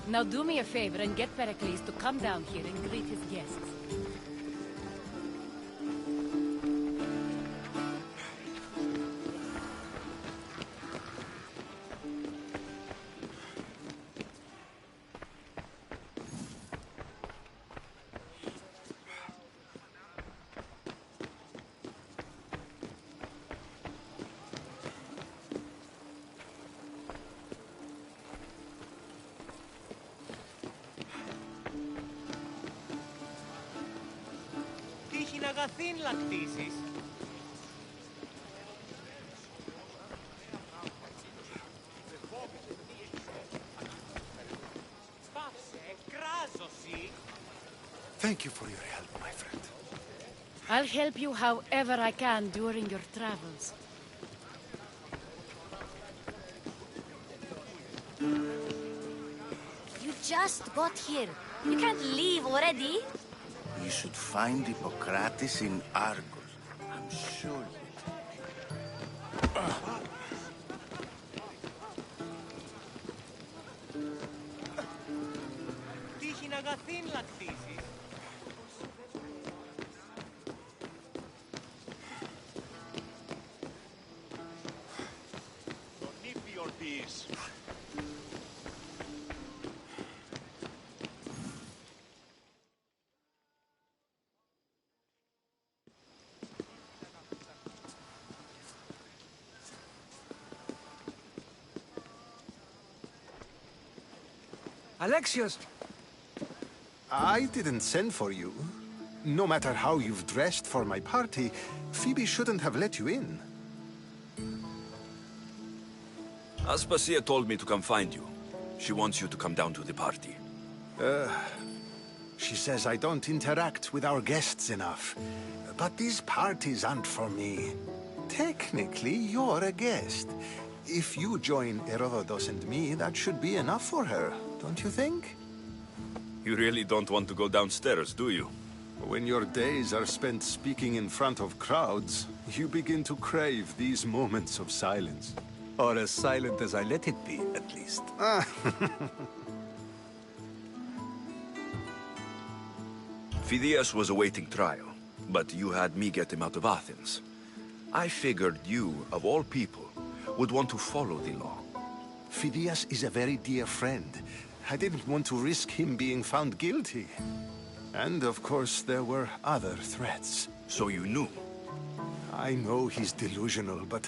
Now do me a favor and get Pericles to come down here and greet his guests. αγαθήν λακτήσεις. Thank you for your help, my friend. I'll help you however I can during your travels. You just got here. You can't leave already. You should find Hippocrates in Argos. I'm sure you Τύχην αγαθήν λακτήσεις. Τον ήπιον ποιείς. Alexios! I didn't send for you. No matter how you've dressed for my party, Phoebe shouldn't have let you in. Aspasia told me to come find you. She wants you to come down to the party. She says I don't interact with our guests enough. But these parties aren't for me. Technically, you're a guest. If you join Herodotus and me, that should be enough for her, don't you think? You really don't want to go downstairs, do you? When your days are spent speaking in front of crowds, you begin to crave these moments of silence. Or as silent as I let it be, at least. Phidias was awaiting trial, but you had me get him out of Athens. I figured you, of all people, would want to follow the law. Phidias is a very dear friend. I didn't want to risk him being found guilty. And of course, there were other threats. So you knew? I know he's delusional, but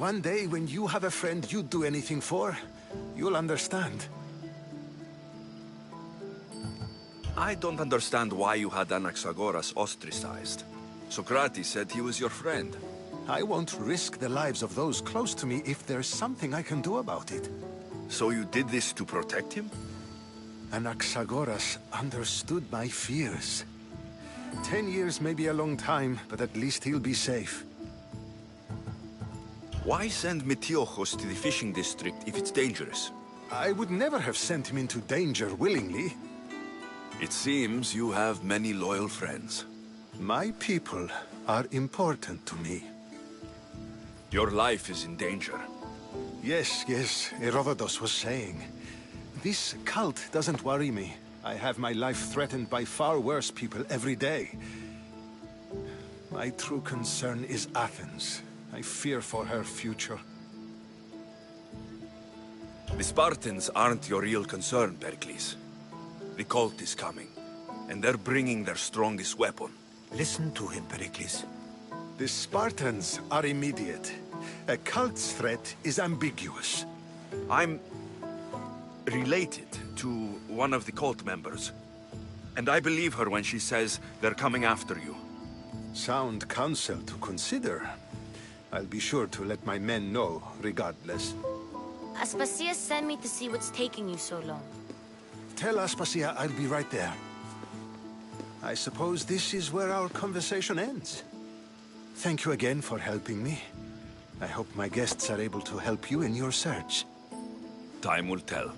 one day when you have a friend you'd do anything for, you'll understand. I don't understand why you had Anaxagoras ostracized. Socrates said he was your friend. I won't risk the lives of those close to me if there's something I can do about it. So you did this to protect him? Anaxagoras understood my fears. 10 years may be a long time, but at least he'll be safe. Why send Metiochos to the fishing district if it's dangerous? I would never have sent him into danger willingly. It seems you have many loyal friends. My people are important to me. Your life is in danger. Yes, Herodotus was saying. This cult doesn't worry me. I have my life threatened by far worse people every day. My true concern is Athens. I fear for her future. The Spartans aren't your real concern, Pericles. The cult is coming, and they're bringing their strongest weapon. Listen to him, Pericles. The Spartans are immediate. A cult's threat is ambiguous. I'm related to one of the cult members, and I believe her when she says they're coming after you. Sound counsel to consider. I'll be sure to let my men know, regardless. Aspasia sent me to see what's taking you so long. Tell Aspasia I'll be right there. I suppose this is where our conversation ends. Thank you again for helping me. I hope my guests are able to help you in your search. Time will tell.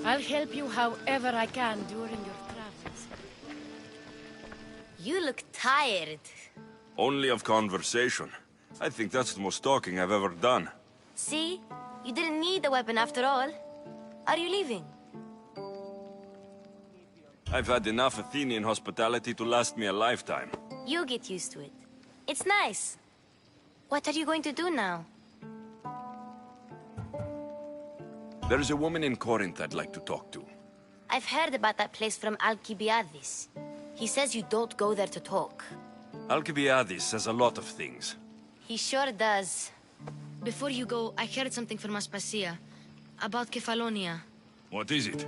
I'll help you however I can during your travels. You look tired. Only of conversation. I think that's the most talking I've ever done. See? You didn't need the weapon after all. Are you leaving? I've had enough Athenian hospitality to last me a lifetime. You get used to it. It's nice. What are you going to do now? There's a woman in Corinth I'd like to talk to. I've heard about that place from Alcibiades. He says you don't go there to talk. Alcibiades says a lot of things. He sure does. Before you go, I heard something from Aspasia. About Kefalonia. What is it?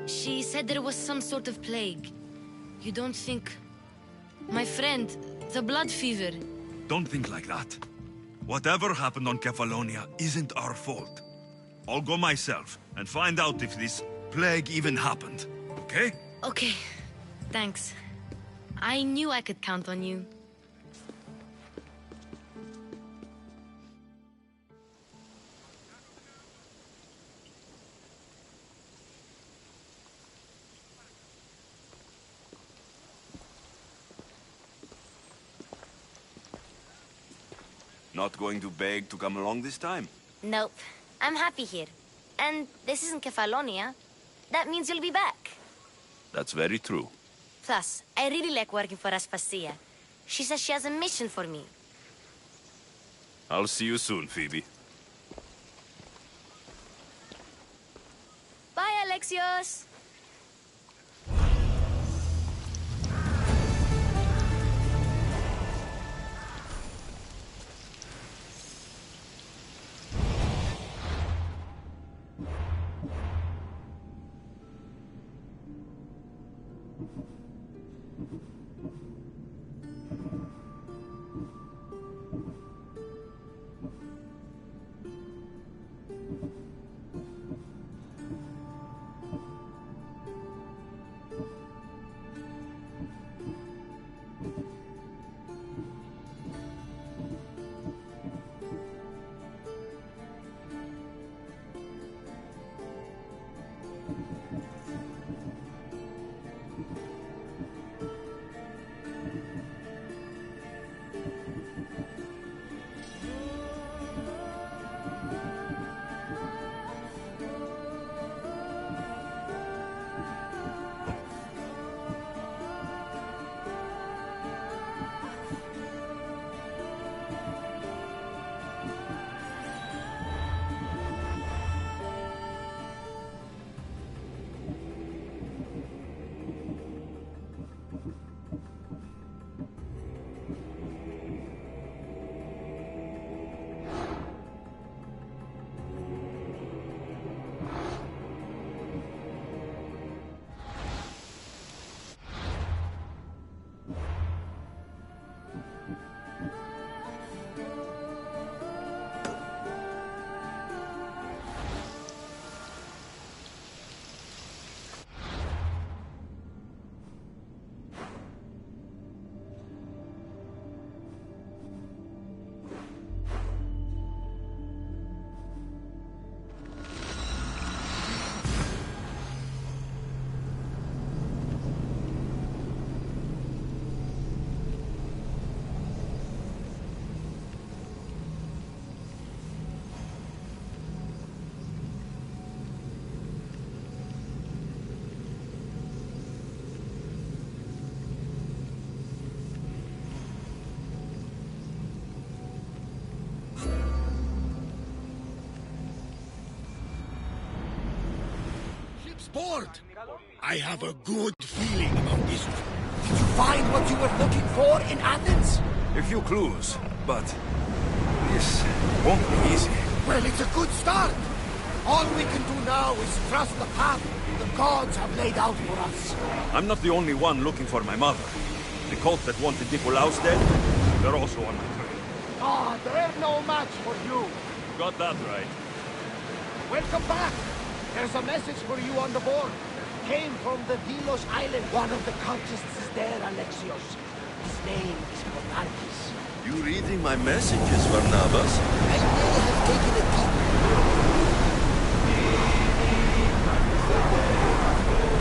She said there was some sort of plague. You don't think... My friend, the blood fever. Don't think like that. Whatever happened on Kefalonia isn't our fault. I'll go myself and find out if this plague even happened, okay? Okay, thanks. I knew I could count on you. Not going to beg to come along this time? Nope. I'm happy here. And this isn't Kefalonia. That means you'll be back. That's very true. Plus, I really like working for Aspasia. She says she has a mission for me. I'll see you soon, Phoebe. Bye, Alexios! Sport! I have a good feeling about this one. Did you find what you were looking for in Athens? A few clues, but this won't be easy. Well, it's a good start. All we can do now is trust the path the gods have laid out for us. I'm not the only one looking for my mother. The cult that wanted Nicolaus dead, they're also on my trail. Ah, they're no match for you. Got that right. Welcome back. There's a message for you on the board. Came from the Delos Island. One of the cultists is there, Alexios. His name is Barnabas. You reading my messages, Barnabas? I may have taken a peek.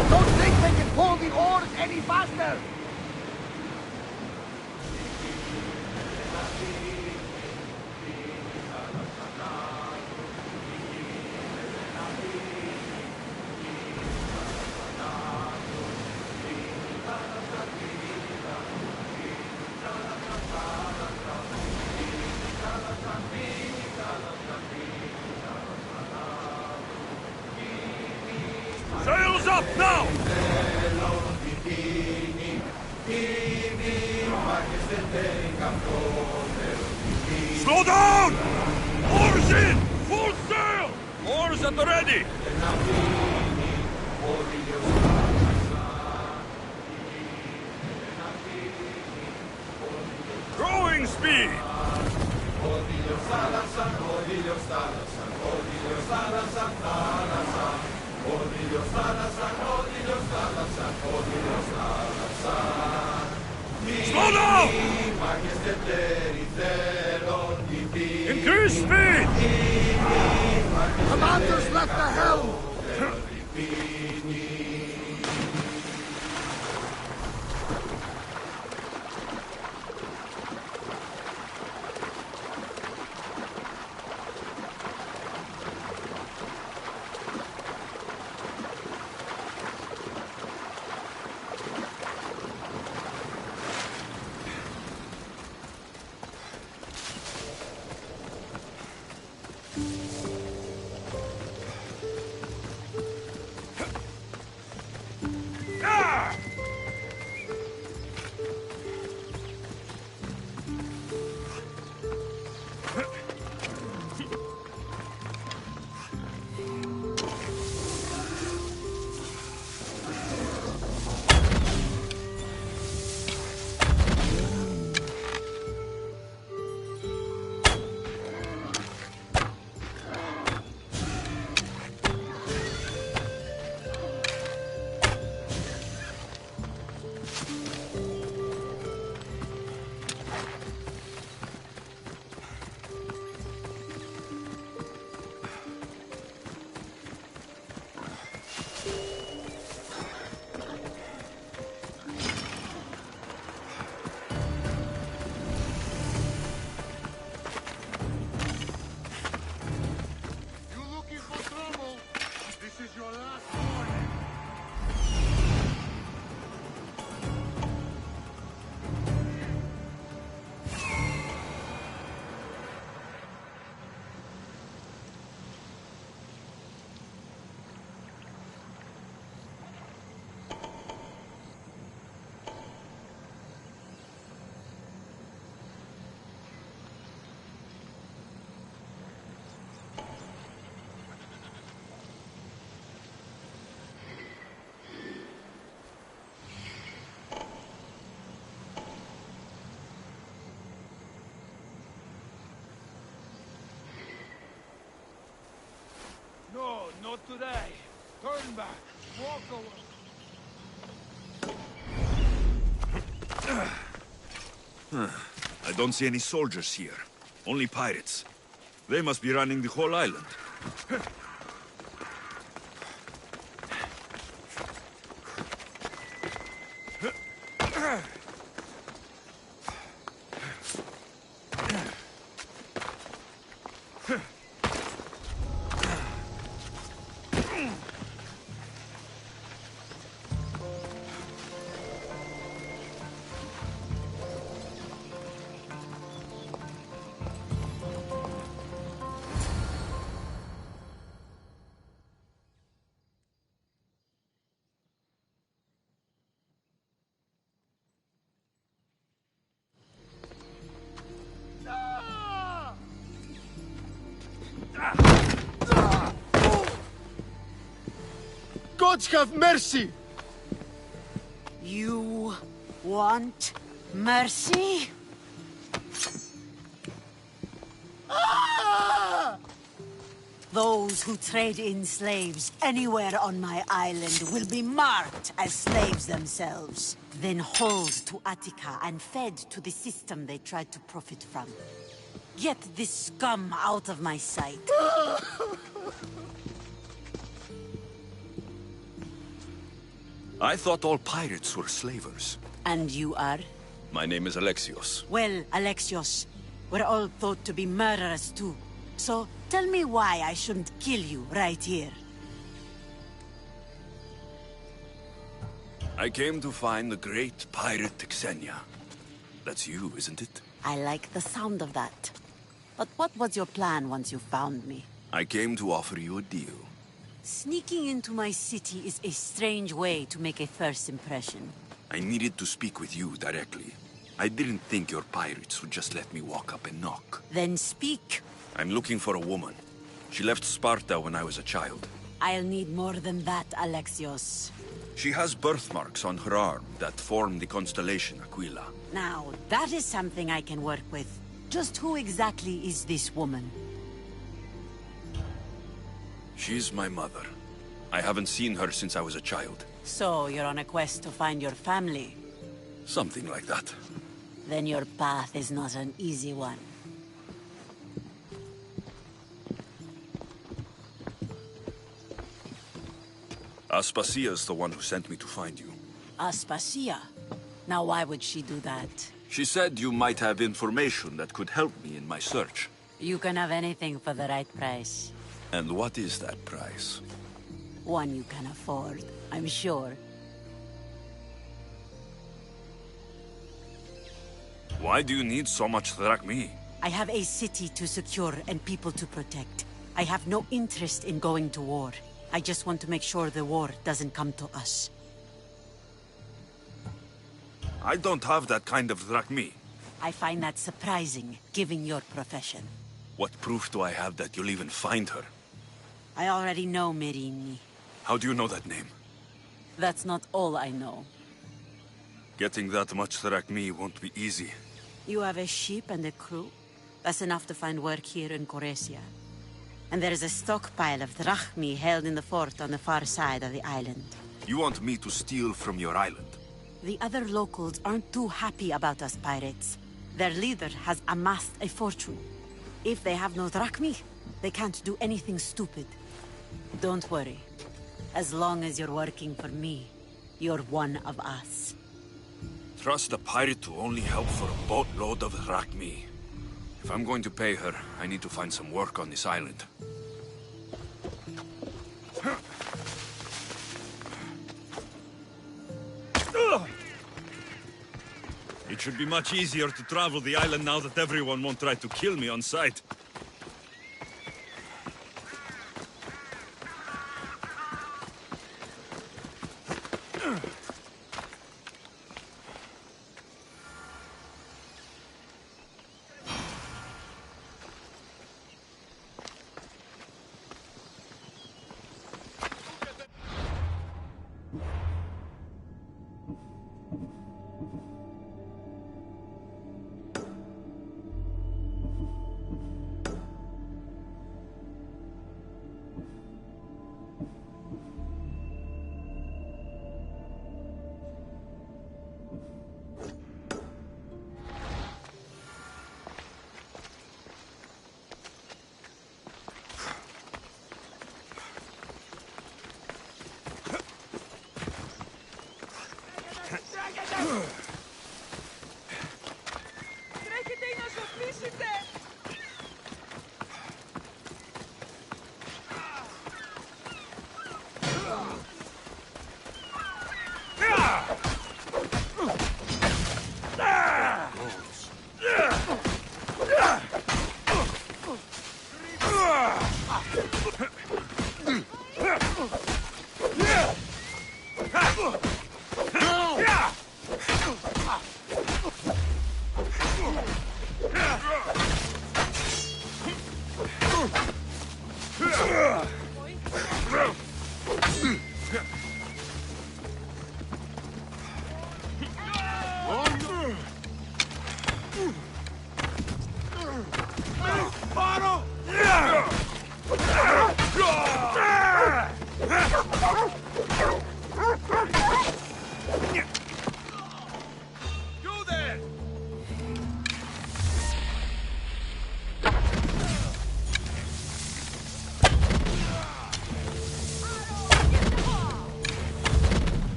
I don't think they can pull the oars any faster. Sails up now! Slow down! Oars in! Full sail! Oars at the ready! Growing speed! Slow down! Increase speed! Commander's left the helm! No, not today. Turn back. Walk away. I don't see any soldiers here. Only pirates. They must be running the whole island. Gods have mercy! You want mercy? Ah! Those who trade in slaves anywhere on my island will be marked as slaves themselves, then hauled to Attica and fed to the system they tried to profit from. Get this scum out of my sight. I thought all pirates were slavers. And you are? My name is Alexios. Well, Alexios, we're all thought to be murderers too. So, tell me why I shouldn't kill you right here. I came to find the great pirate Xenia. That's you, isn't it? I like the sound of that. But what was your plan once you found me? I came to offer you a deal. Sneaking into my city is a strange way to make a first impression. I needed to speak with you directly. I didn't think your pirates would just let me walk up and knock. Then speak. I'm looking for a woman. She left Sparta when I was a child. I'll need more than that, Alexios. She has birthmarks on her arm that form the constellation Aquila. Now, that is something I can work with. Just who exactly is this woman? She's my mother. I haven't seen her since I was a child. So, you're on a quest to find your family? Something like that. Then your path is not an easy one. Aspasia's the one who sent me to find you. Aspasia? Now why would she do that? She said you might have information that could help me in my search. You can have anything for the right price. And what is that price? One you can afford, I'm sure. Why do you need so much drachmi? I have a city to secure and people to protect. I have no interest in going to war. I just want to make sure the war doesn't come to us. I don't have that kind of drachmi. I find that surprising, given your profession. What proof do I have that you'll even find her? I already know Merini. How do you know that name? That's not all I know. Getting that much drachmi won't be easy. You have a ship and a crew? That's enough to find work here in Coresia. And there is a stockpile of drachmi held in the fort on the far side of the island. You want me to steal from your island? The other locals aren't too happy about us pirates. Their leader has amassed a fortune. If they have no drachmi, they can't do anything stupid. Don't worry. As long as you're working for me, you're one of us. Trust a pirate to only help for a boatload of drachmi. If I'm going to pay her, I need to find some work on this island. It should be much easier to travel the island now that everyone won't try to kill me on sight.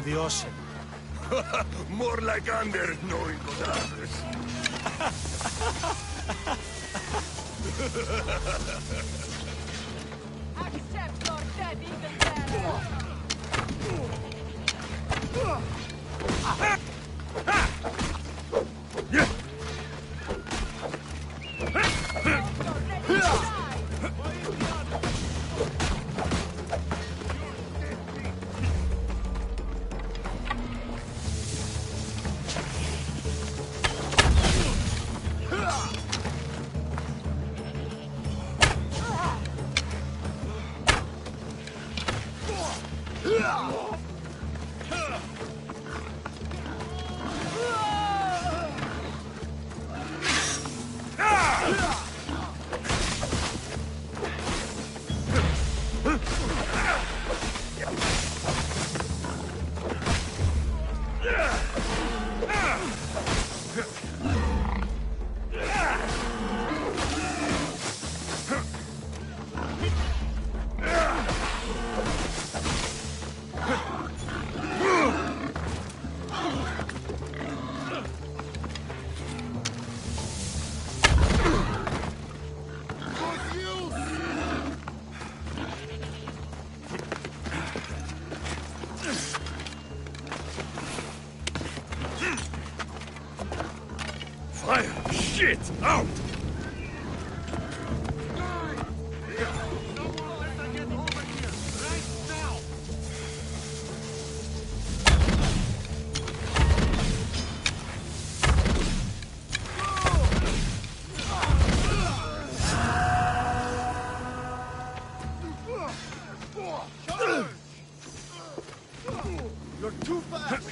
The ocean. More like under knowing others. Accept your death, Eagle Bearer! Fire! Shit! Out! You're too fast!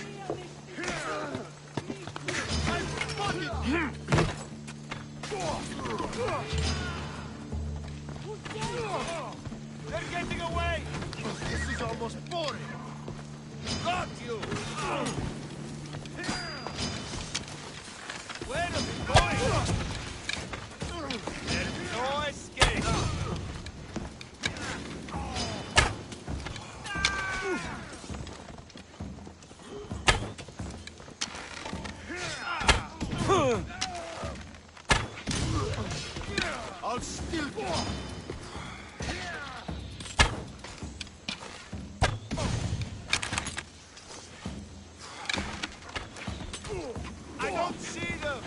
They're getting away! This is almost boring! Got you! Where are we going? There's no escape! I'll still go! I don't see them!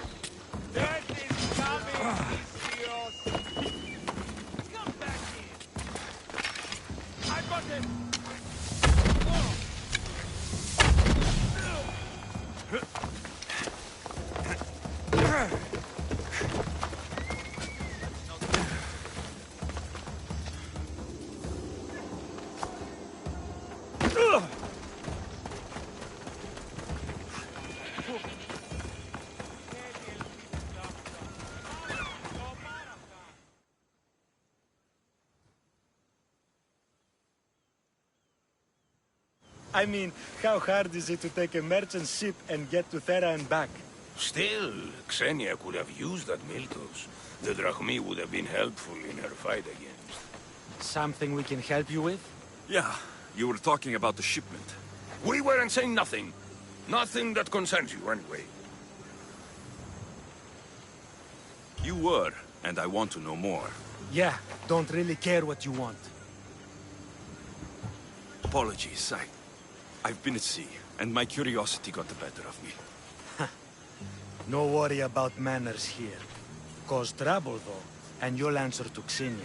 Death is coming, Odysseus! Come back here! I got him! I mean, how hard is it to take a merchant ship and get to Thera and back? Still, Xenia could have used that Miltos. The Drachmi would have been helpful in her fight against. Something we can help you with? Yeah, you were talking about the shipment. We weren't saying nothing. Nothing that concerns you, anyway. You were, and I want to know more. Yeah, don't really care what you want. Apologies, I've been at sea, and my curiosity got the better of me. No worry about manners here. Cause trouble, though, and you'll answer to Xenia.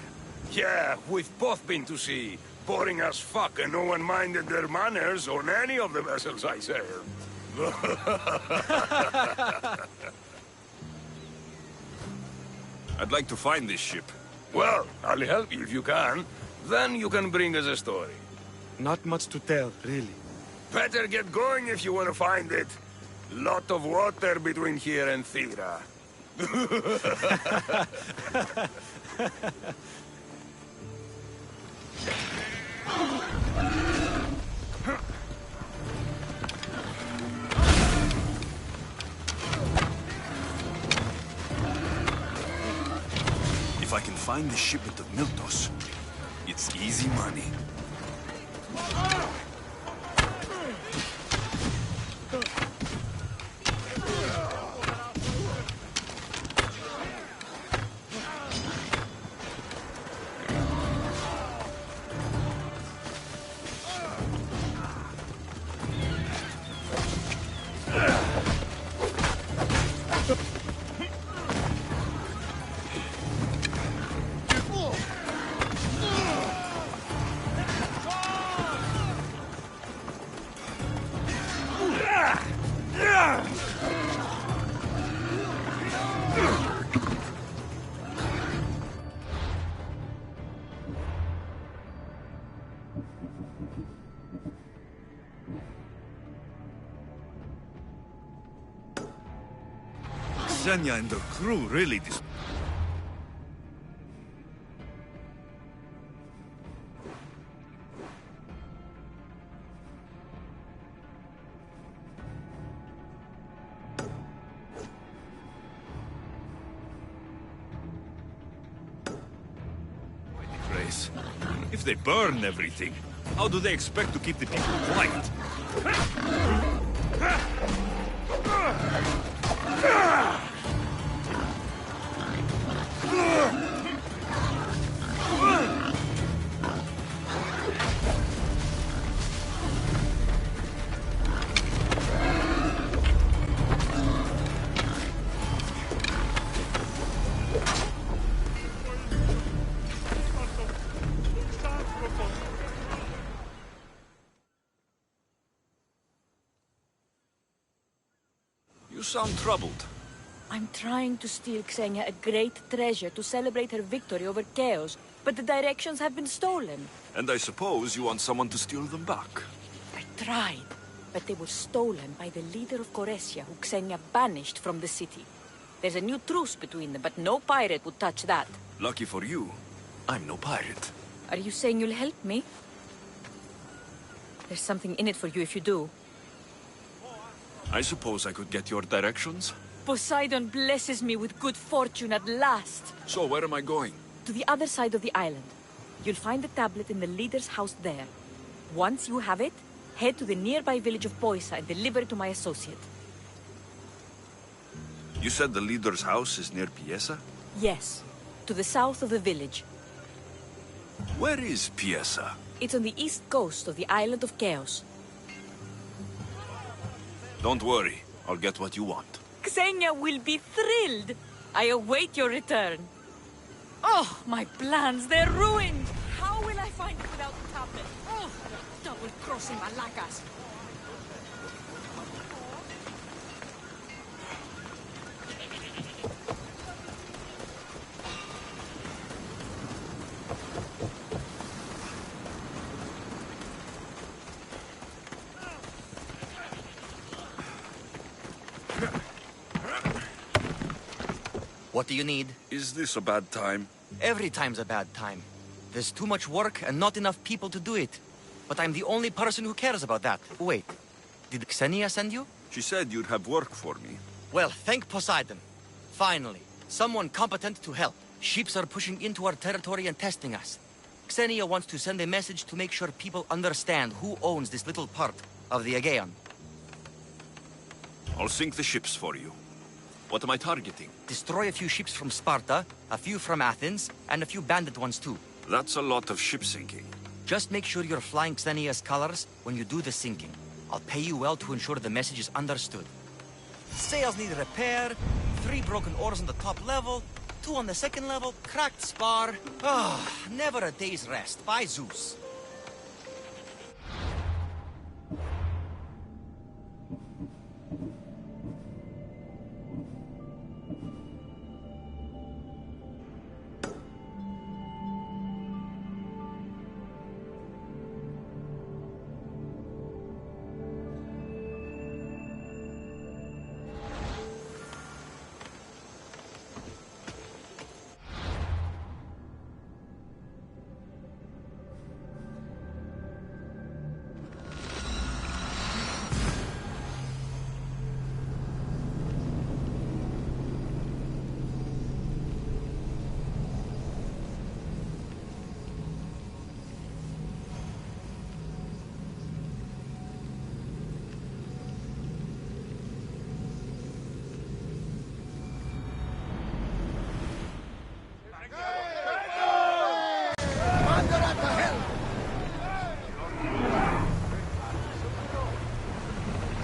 Yeah, we've both been to sea. Boring as fuck, and no one minded their manners on any of the vessels I sailed. I'd like to find this ship. Well, I'll help you if you can. Then you can bring us a story. Not much to tell, really. Better get going if you want to find it. Lot of water between here and Thera. If I can find the shipment of Miltos, it's easy money. Xenia and the crew really place. If they burn everything, how do they expect to keep the people quiet? You sound troubled. I'm trying to steal Xenia a great treasure to celebrate her victory over Chaos, but the directions have been stolen. And I suppose you want someone to steal them back. I tried, but they were stolen by the leader of Koresia, who Xenia banished from the city. There's a new truce between them, but no pirate would touch that. Lucky for you, I'm no pirate. Are you saying you'll help me? There's something in it for you if you do. I suppose I could get your directions? Poseidon blesses me with good fortune at last. So where am I going? To the other side of the island. You'll find the tablet in the leader's house there. Once you have it, head to the nearby village of Poisa and deliver it to my associate. You said the leader's house is near Piesa? Yes, to the south of the village. Where is Piesa? It's on the east coast of the island of Chaos. Don't worry, I'll get what you want. Xenia will be thrilled. I await your return. Oh, my plans, they're ruined. How will I find it without the tablet? Oh, double-crossing Malakas. What do you need? Is this a bad time? Every time's a bad time. There's too much work and not enough people to do it. But I'm the only person who cares about that. Wait, did Xenia send you? She said you'd have work for me. Well, thank Poseidon. Finally, someone competent to help. Ships are pushing into our territory and testing us. Xenia wants to send a message to make sure people understand who owns this little part of the Aegean. I'll sink the ships for you. What am I targeting? Destroy a few ships from Sparta, a few from Athens, and a few bandit ones too. That's a lot of ship sinking. Just make sure you're flying Xenia's colors when you do the sinking. I'll pay you well to ensure the message is understood. Sails need repair, 3 broken oars on the top level, 2 on the second level, cracked spar. Never a day's rest. By Zeus.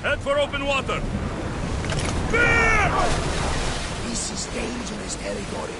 Head for open water! This is dangerous territory.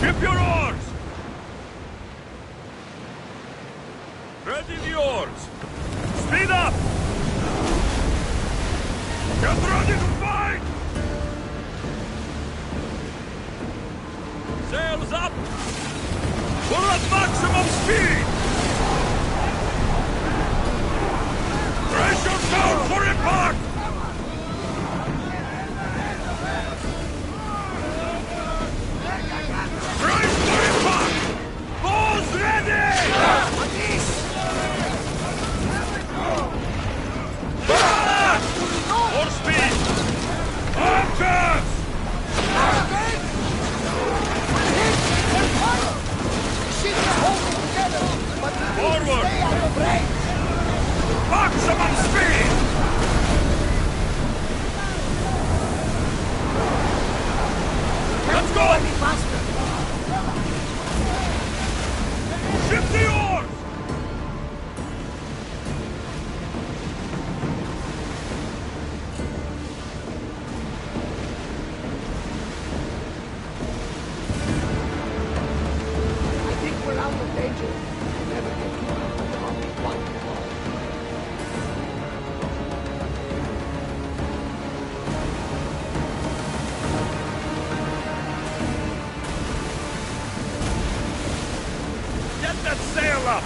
Ship your oars! Ready the oars! Speed up! Get ready to fight! Sails up! Full at maximum speed! Brace yourself for impact! Brace for impact! Bows ready! Back! More speed! Archers! Forward! Maximum speed! Let's go! Ship the oars! I think we're out of danger. Never get too comfortable with one ball. Get that sail up!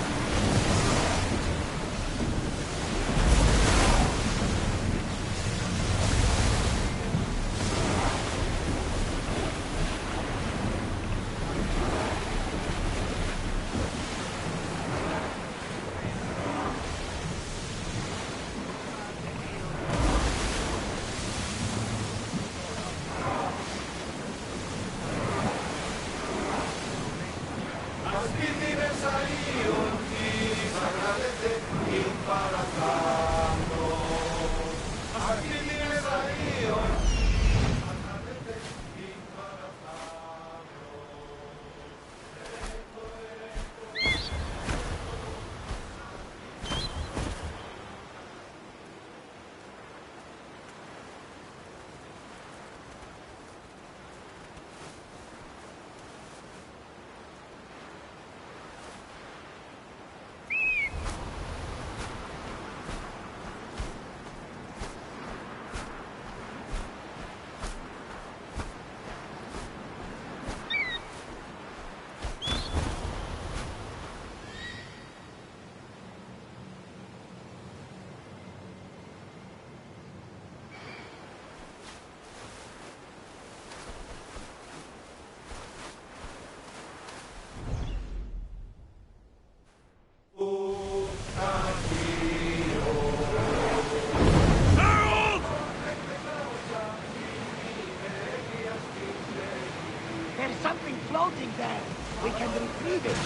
There's something floating there. We can retrieve it.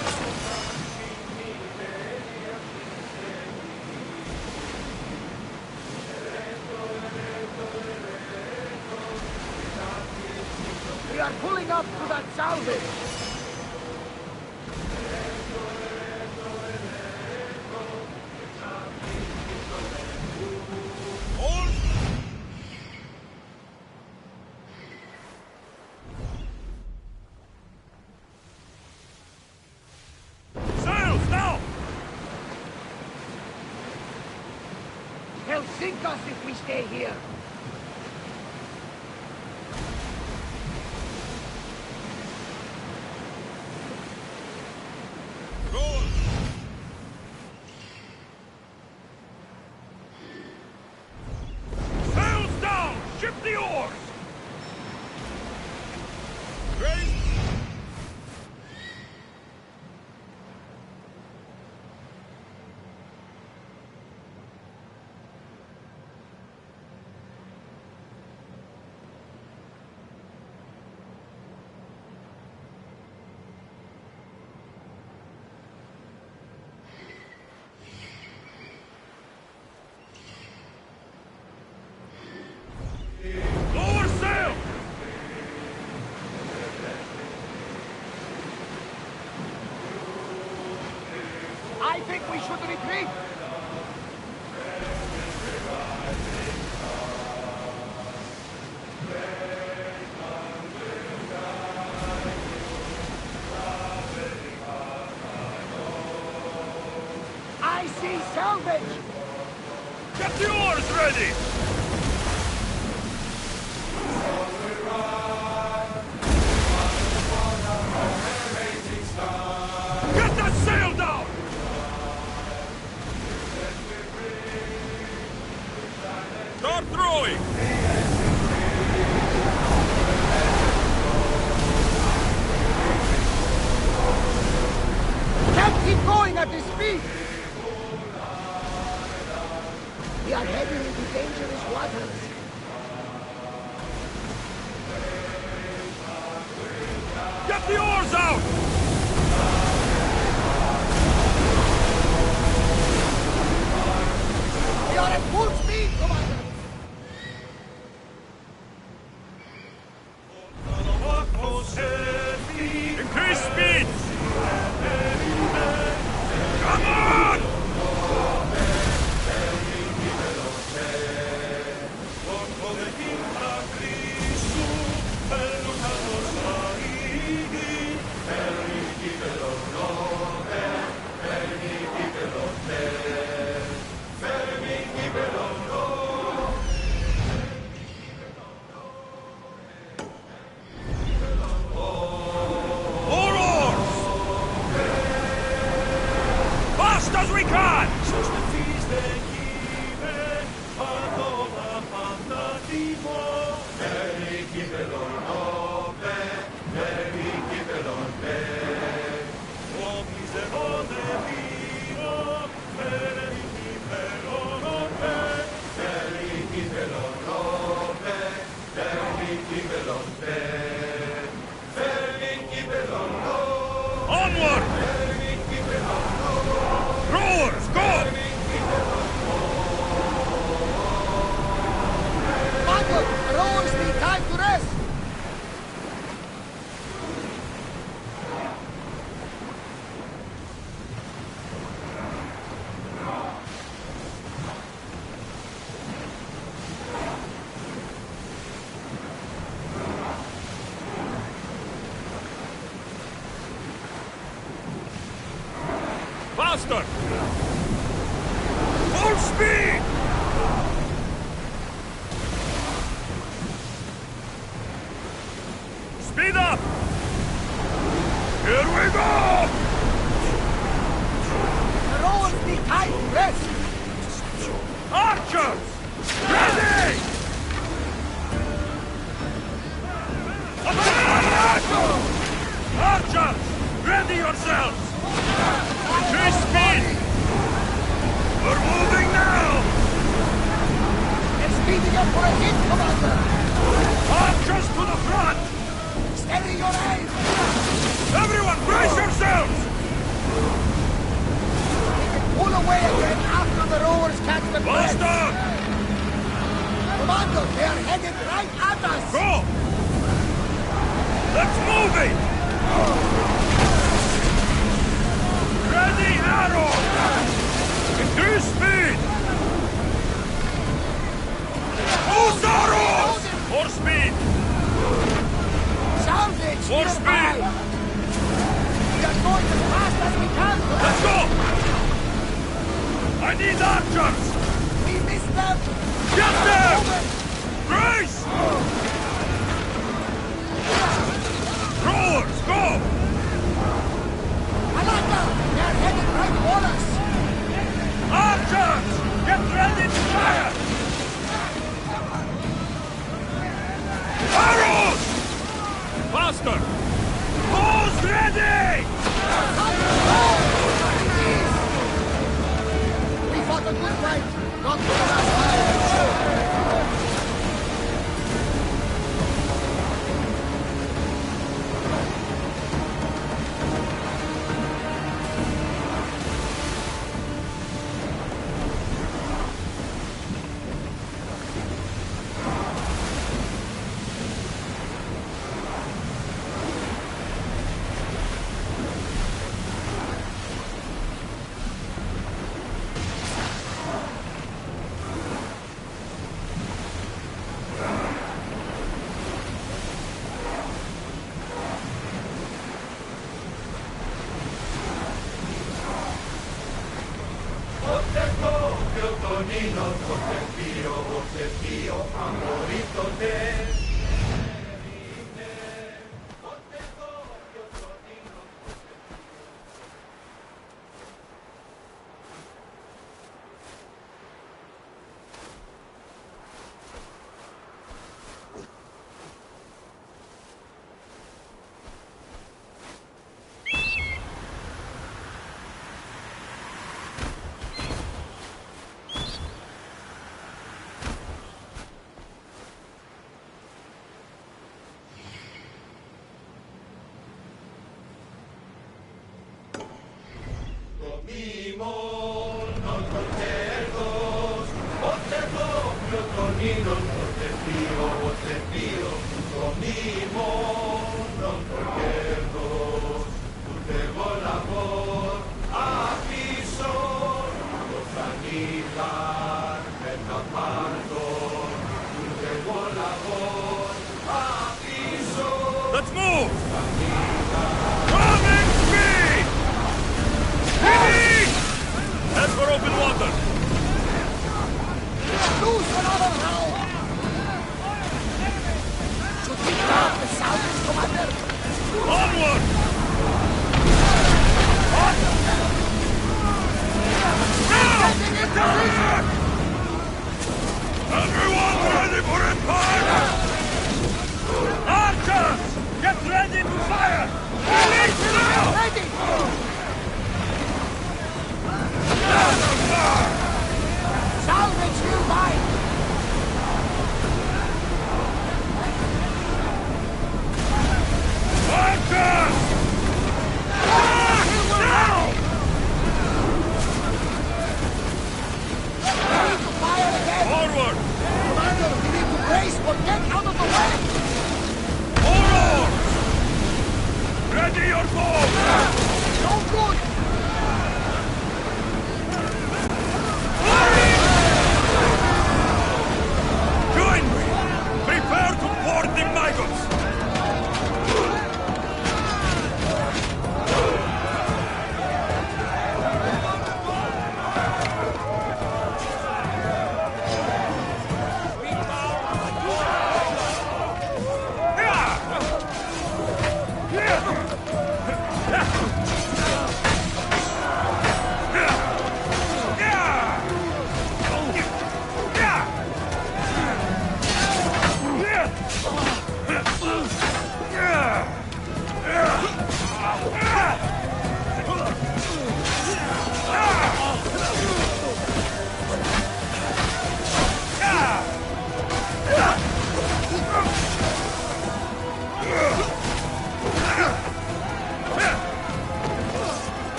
We are pulling up to that salvage. Sails now! They'll sink us if we stay here. Sails down! Ship the oars! Raise! Lower sail! I think we should retreat. I see salvage! Get the oars ready! Get that sail down! Start throwing! Can't keep going at this speed! We are heading into dangerous waters. Get the oars out! We are at full speed, Commander! Increase speed! Come on! More oars! Fast as we can! Onward! Rowers, go! Michael, the rowers need time to rest! Faster! Full speed! Speed up! Here we go! The rowers need time to rest! Archers! Ready! Attack! Archers! Ready yourselves! Increase speed! We're moving now! They're speeding up for a hit, Commander! Archers to the front! Steady your aim! Everyone, brace yourselves! Pull away again after the rowers catch the breath! Faster! Commander, they are headed right at us! Go! Let's move it! Ready, arrow! Increase speed! Use arrows! More speed! Salvage! More nearby. speed! We are going as fast as we can! Let's go! I need archers! We missed them! Get them! Brace! Rowers, go! Alaka! They are headed right for us! Archers! Get ready to fire! Arrows! Faster! Bows ready! We fought a good fight! Not for the last time! Let's move! Coming speed! Speedy! Head for open water! Lose another round! Should we start the south, Commander? Onward! Getting in position! Everyone ready for impact! Archers! Get ready to fire! Release now! Ready! Salvage nearby!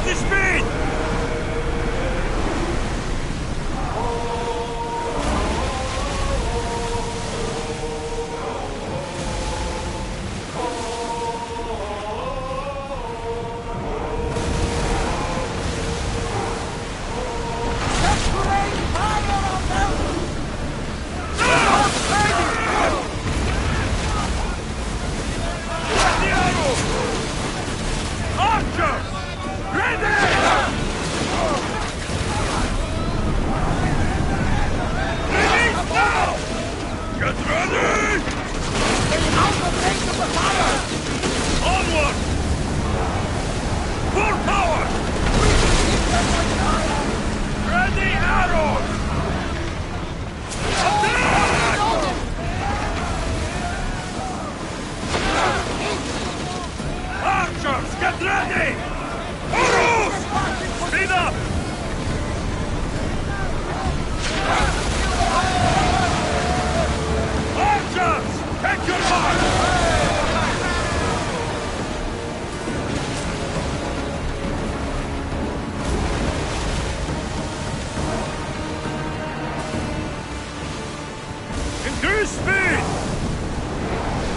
the speed! Increase speed!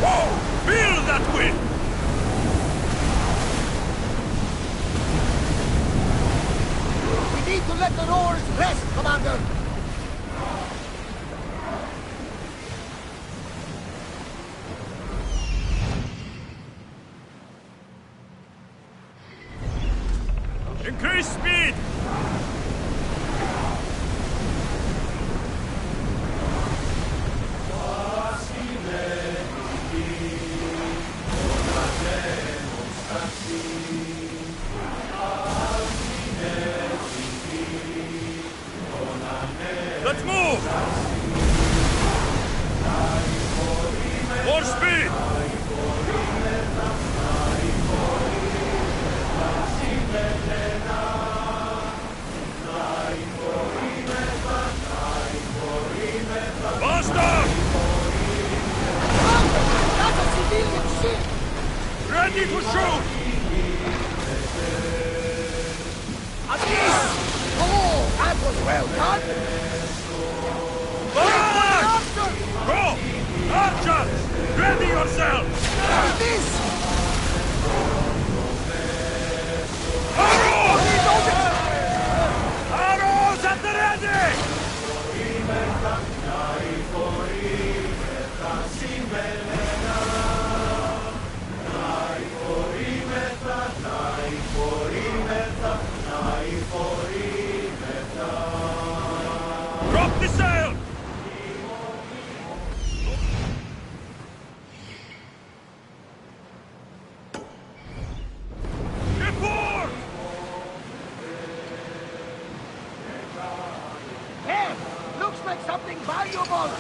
Whoa! Feel that wind! We need to let the oars rest, Commander! Increase speed! Let's move! More speed! Faster! That's a civilian ship! Ready to shoot! Oh, that was well done! Go! Archers! Ready yourselves! This! Arrows! Arrows at the ready! Drop the sail! Report! Hey! Looks like something valuable!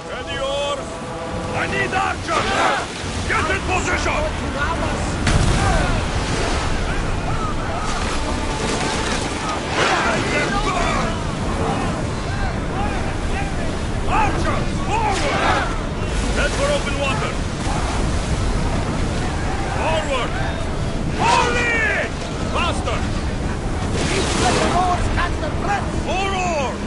Ready oars! I need archers! Get in position! Archers! Forward! Head for open water! Forward! Holy! Faster! Let the oars catch their breath! More oars!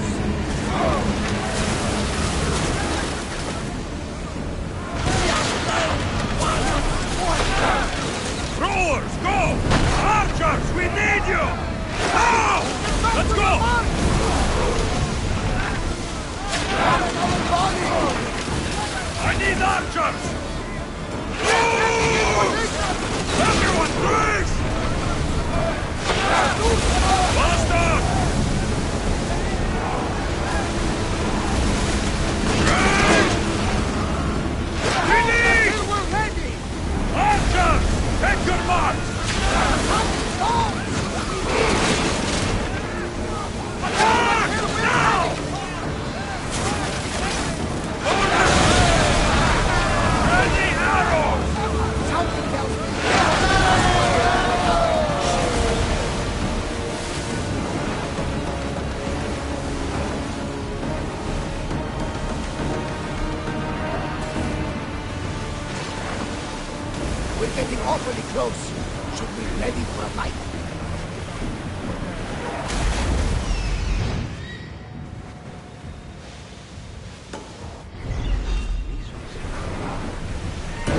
Rowers, go! Archers, we need you! Now! Let's go! I need archers! Everyone, please! Faster! Finish! We're ready! Archers, take your marks! Attack! Now! Ready arrows! should be ready for a fight.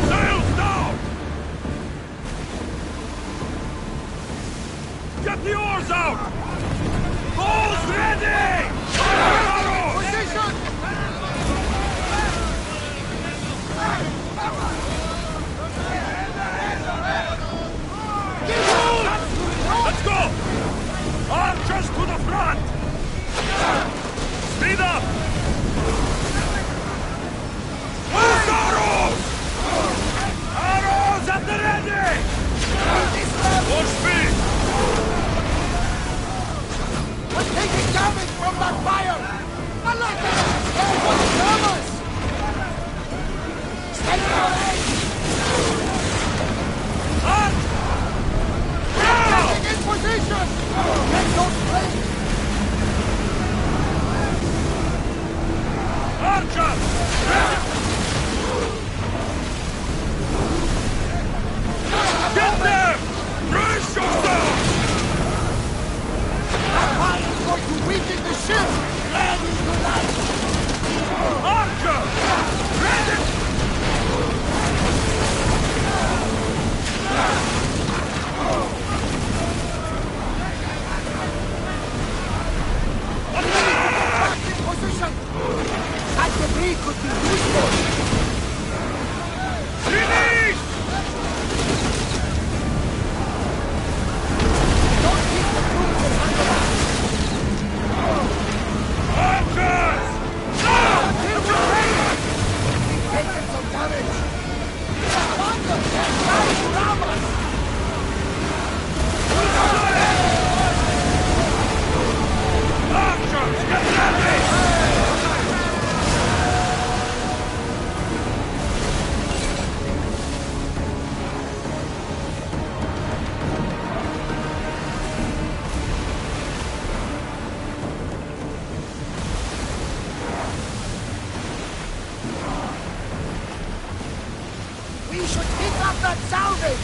Sails down! Get the oars out! Bows ready! Position! Let's go! Archers to the front! Speed up! Loose arrows! Arrows at the ready! More speed! We're taking damage from that fire! I'm not gonna escape what from us! Stay away! Up! Getting in position! Get those plates! Archers! Get them! Brace yourself! That fire is going to weaken the ship! Ready to light! Archers! Ready! Back in position! That debris could be useful! Release! Don't keep the crews in hand of us! Archers! Now! Here we go! We've taken some damage! Commander, they're trying to ram us! Archers, get ready! We should pick up that salvage!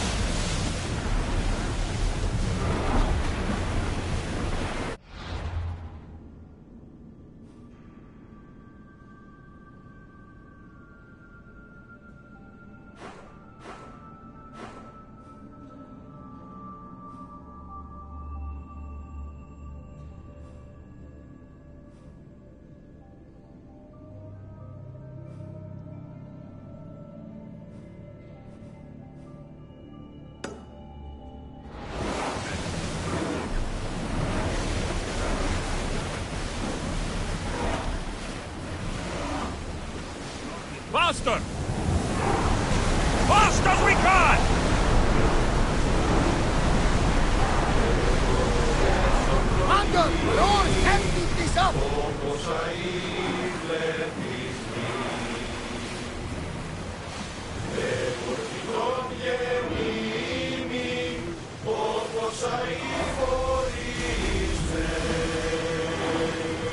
Faster! Fast as we can! Commander, yours can't keep this up!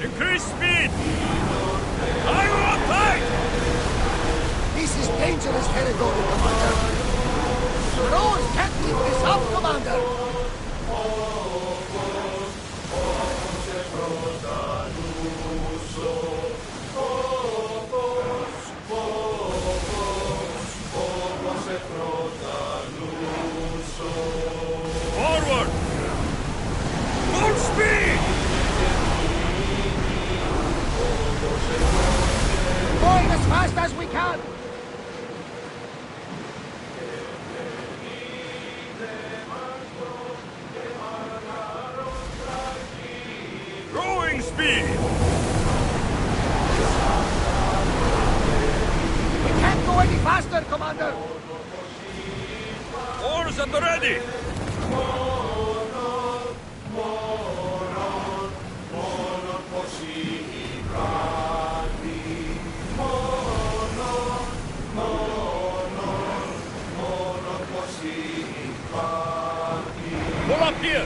Increase speed! I want tight! This is dangerous territory, Commander! Rose can't keep this up, Commander! Forward! Full speed! Going as fast as we can! Growing speed! We can't go any faster, Commander! Oars at the ready! Pull up here!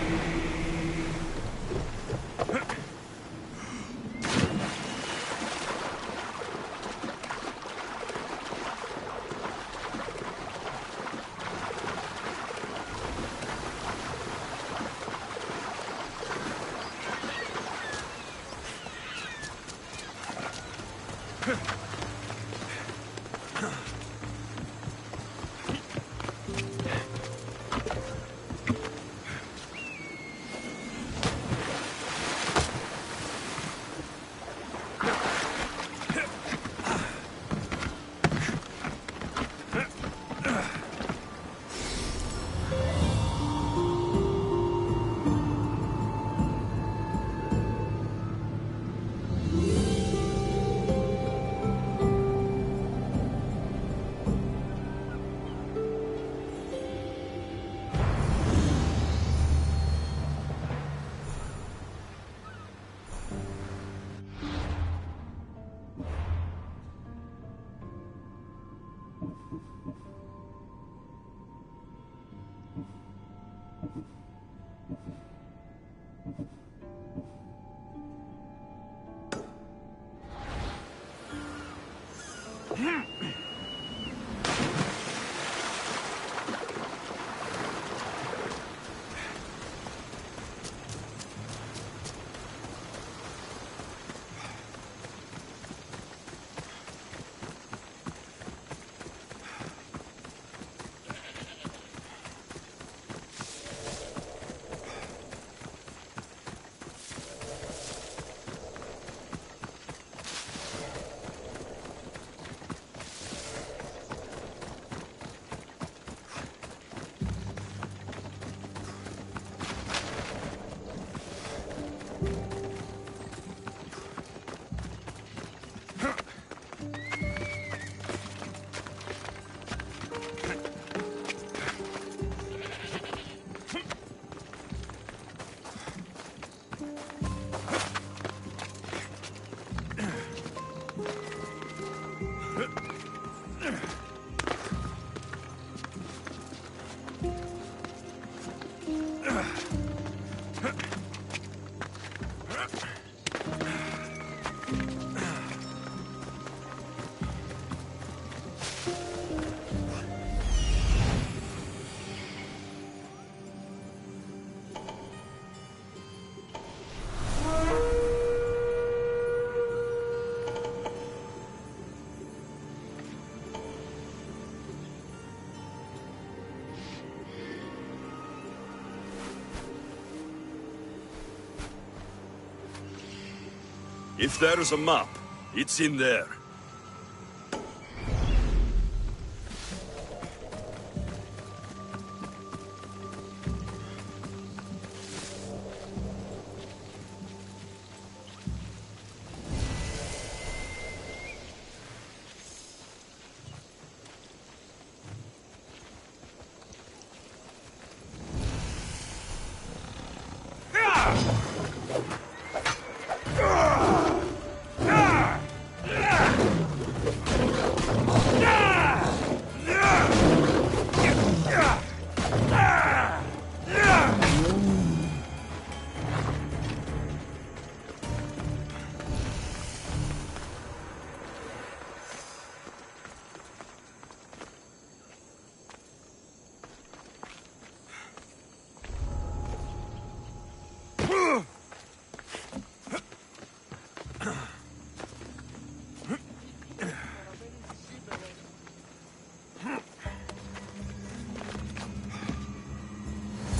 If there's a map, it's in there.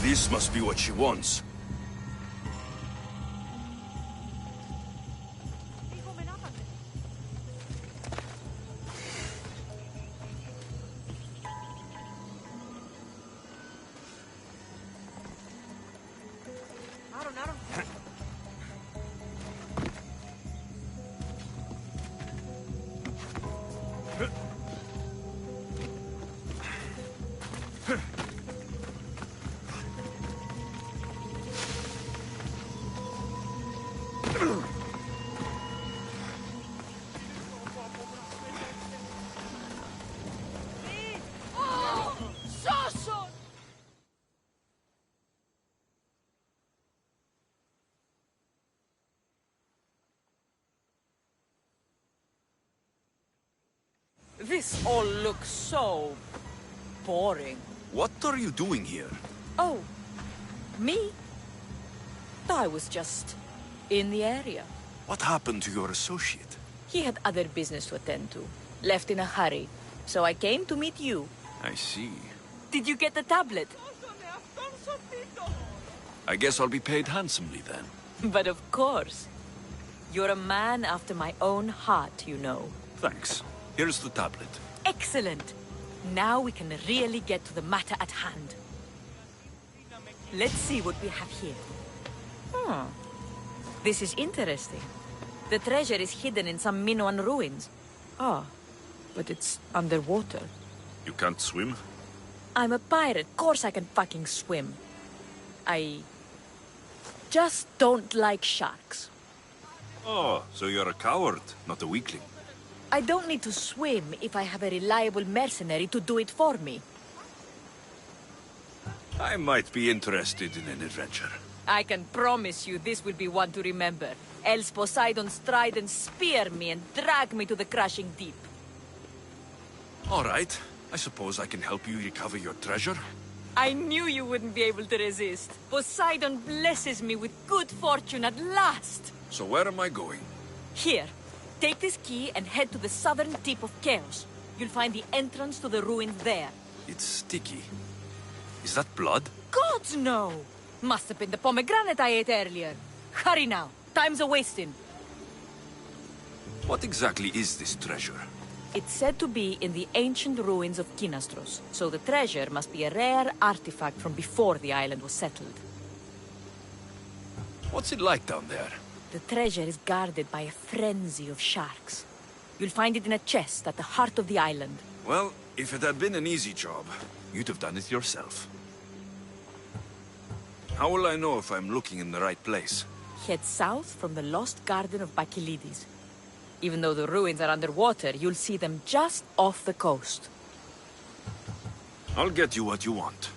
This must be what she wants. This all looks so boring. What are you doing here? Oh, me? I was just in the area. What happened to your associate? He had other business to attend to. Left in a hurry. So I came to meet you. I see. Did you get the tablet? I guess I'll be paid handsomely then. But of course. You're a man after my own heart, you know. Thanks. Here's the tablet. Excellent. Now we can really get to the matter at hand. Let's see what we have here. This is interesting. The treasure is hidden in some Minoan ruins. Ah, but it's underwater. You can't swim? I'm a pirate. Of course I can fucking swim. I just don't like sharks. Oh, so you're a coward, not a weakling. I don't need to swim if I have a reliable mercenary to do it for me. I might be interested in an adventure. I can promise you this will be one to remember. Else Poseidon's trident spear me and drag me to the crashing deep. All right. I suppose I can help you recover your treasure. I knew you wouldn't be able to resist. Poseidon blesses me with good fortune at last. So where am I going? Here. Take this key and head to the southern tip of Chaos. You'll find the entrance to the ruins there. It's sticky. Is that blood? Gods, no! Must have been the pomegranate I ate earlier. Hurry now. Time's a-wasting. What exactly is this treasure? It's said to be in the ancient ruins of Kinastros, so the treasure must be a rare artifact from before the island was settled. What's it like down there? The treasure is guarded by a frenzy of sharks. You'll find it in a chest at the heart of the island. Well, if it had been an easy job, you'd have done it yourself. How will I know if I'm looking in the right place? Head south from the lost garden of Bacchylides. Even though the ruins are underwater, you'll see them just off the coast. I'll get you what you want.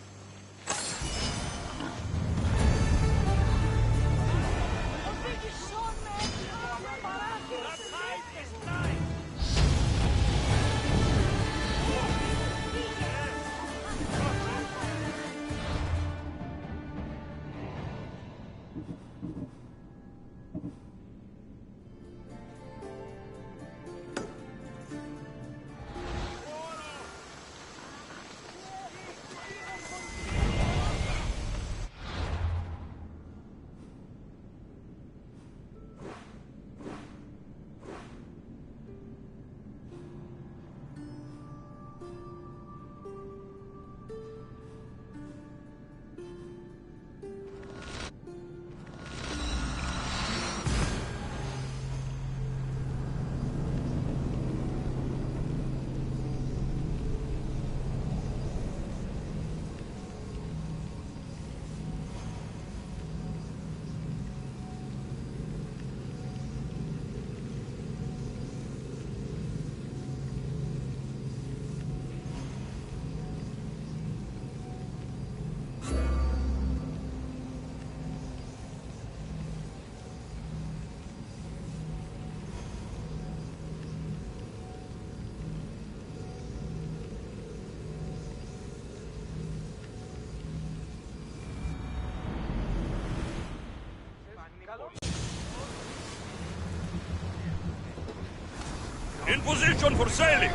In position for sailing!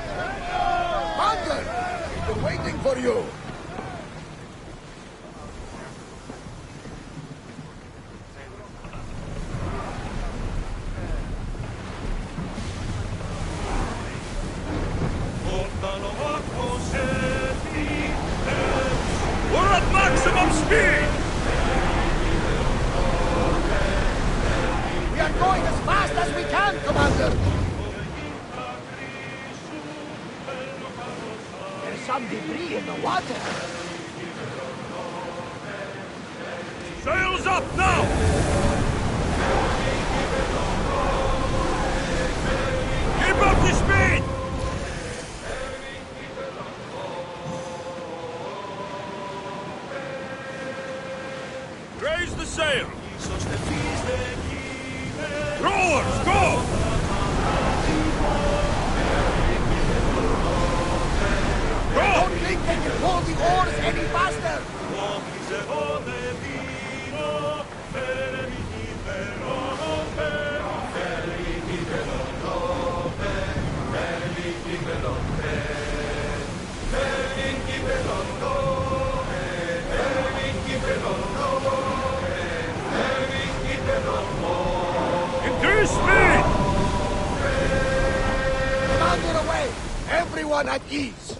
Commander! We've been waiting for you! We're at maximum speed! We are going as fast as we can, Commander! There's some debris in the water. Sails up now! Keep up the speed! Raise the sail! Rowers, go! I don't think they can pull the oars any faster! Increase speed! Commander away! Everyone at ease!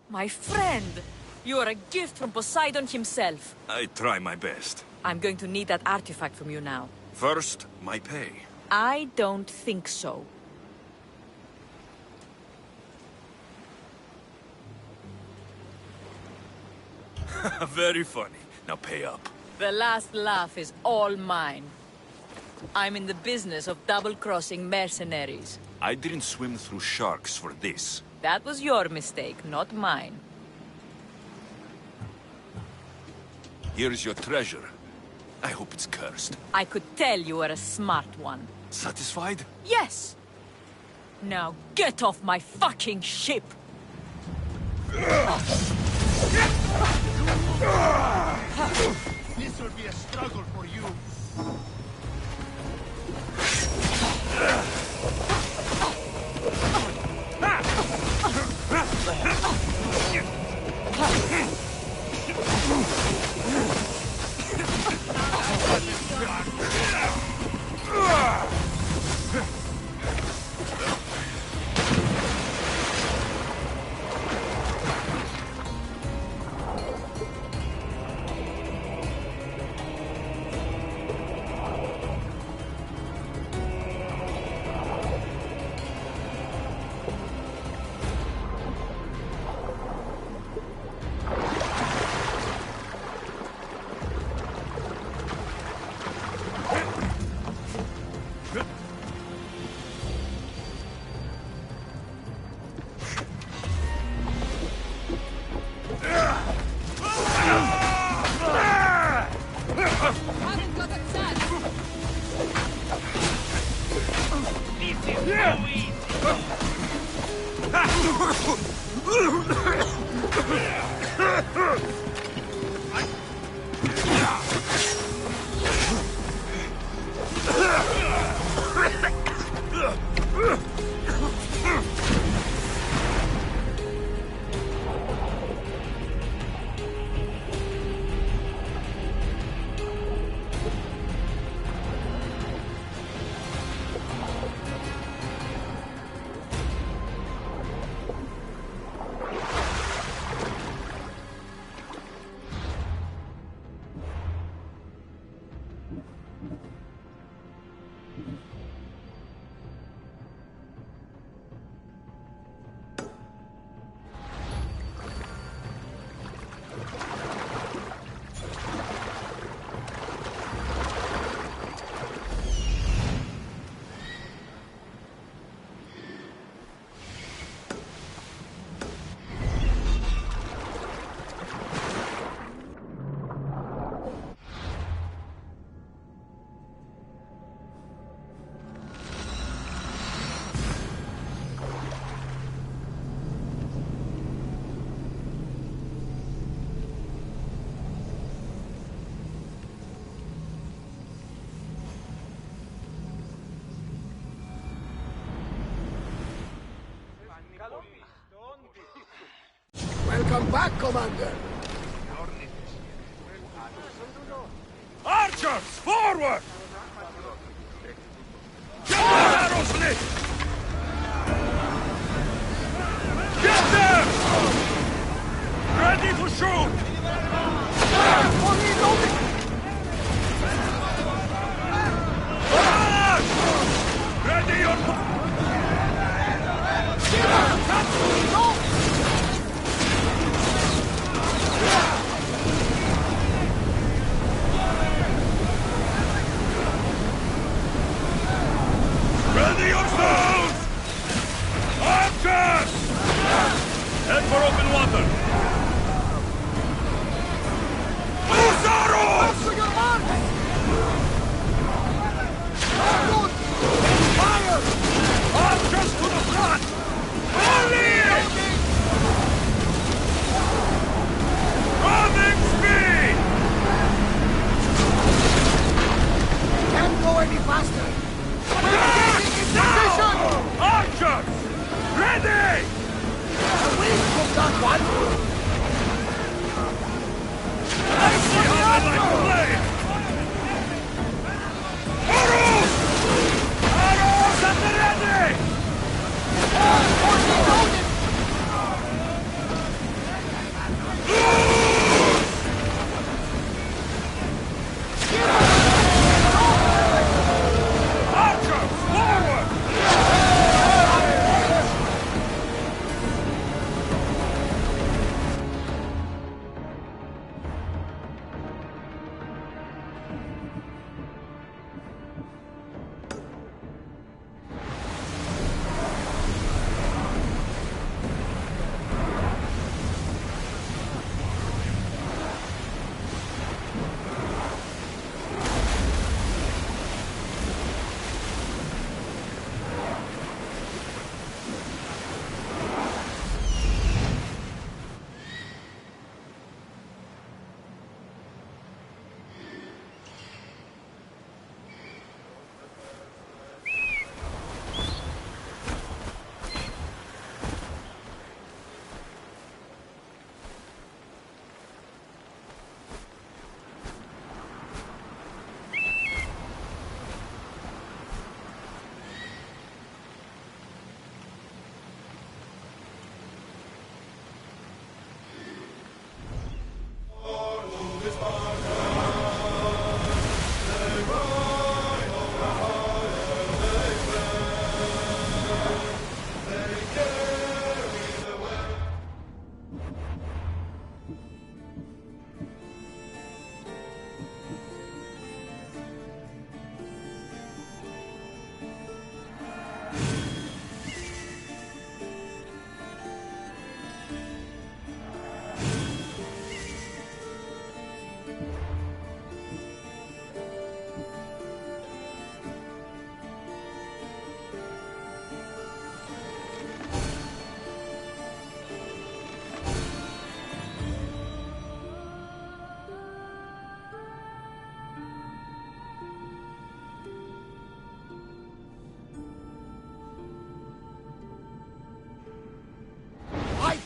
My friend! You are a gift from Poseidon himself. I try my best. I'm going to need that artifact from you now. First, my pay. I don't think so. Very funny. Now pay up. The last laugh is all mine. I'm in the business of double-crossing mercenaries. I didn't swim through sharks for this. That was your mistake, not mine. Here's your treasure. I hope it's cursed. I could tell you were a smart one. Satisfied? Yes! Now get off my fucking ship! This will be a struggle for you. Welcome back, Commander. Archers, forward! Get the arrows lit! Get them! Ready to shoot! Ready your... Ready yourselves! Archers! Head for open water!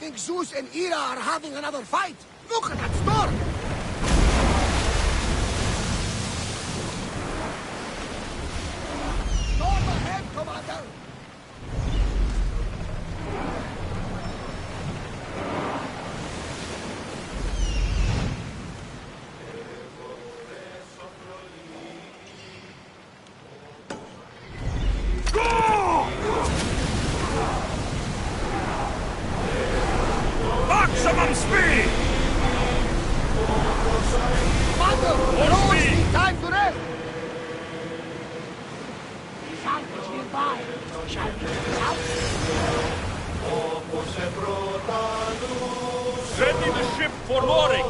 think Zeus and Hera are having another fight? Look at that storm! Storm ahead, Commander! Maximum speed! Commander, Rose need time to rest! Salvage nearby. Shall we get this out? Ready the ship for mooring!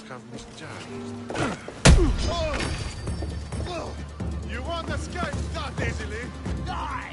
Have misjudged. You won't escape that easily. Die!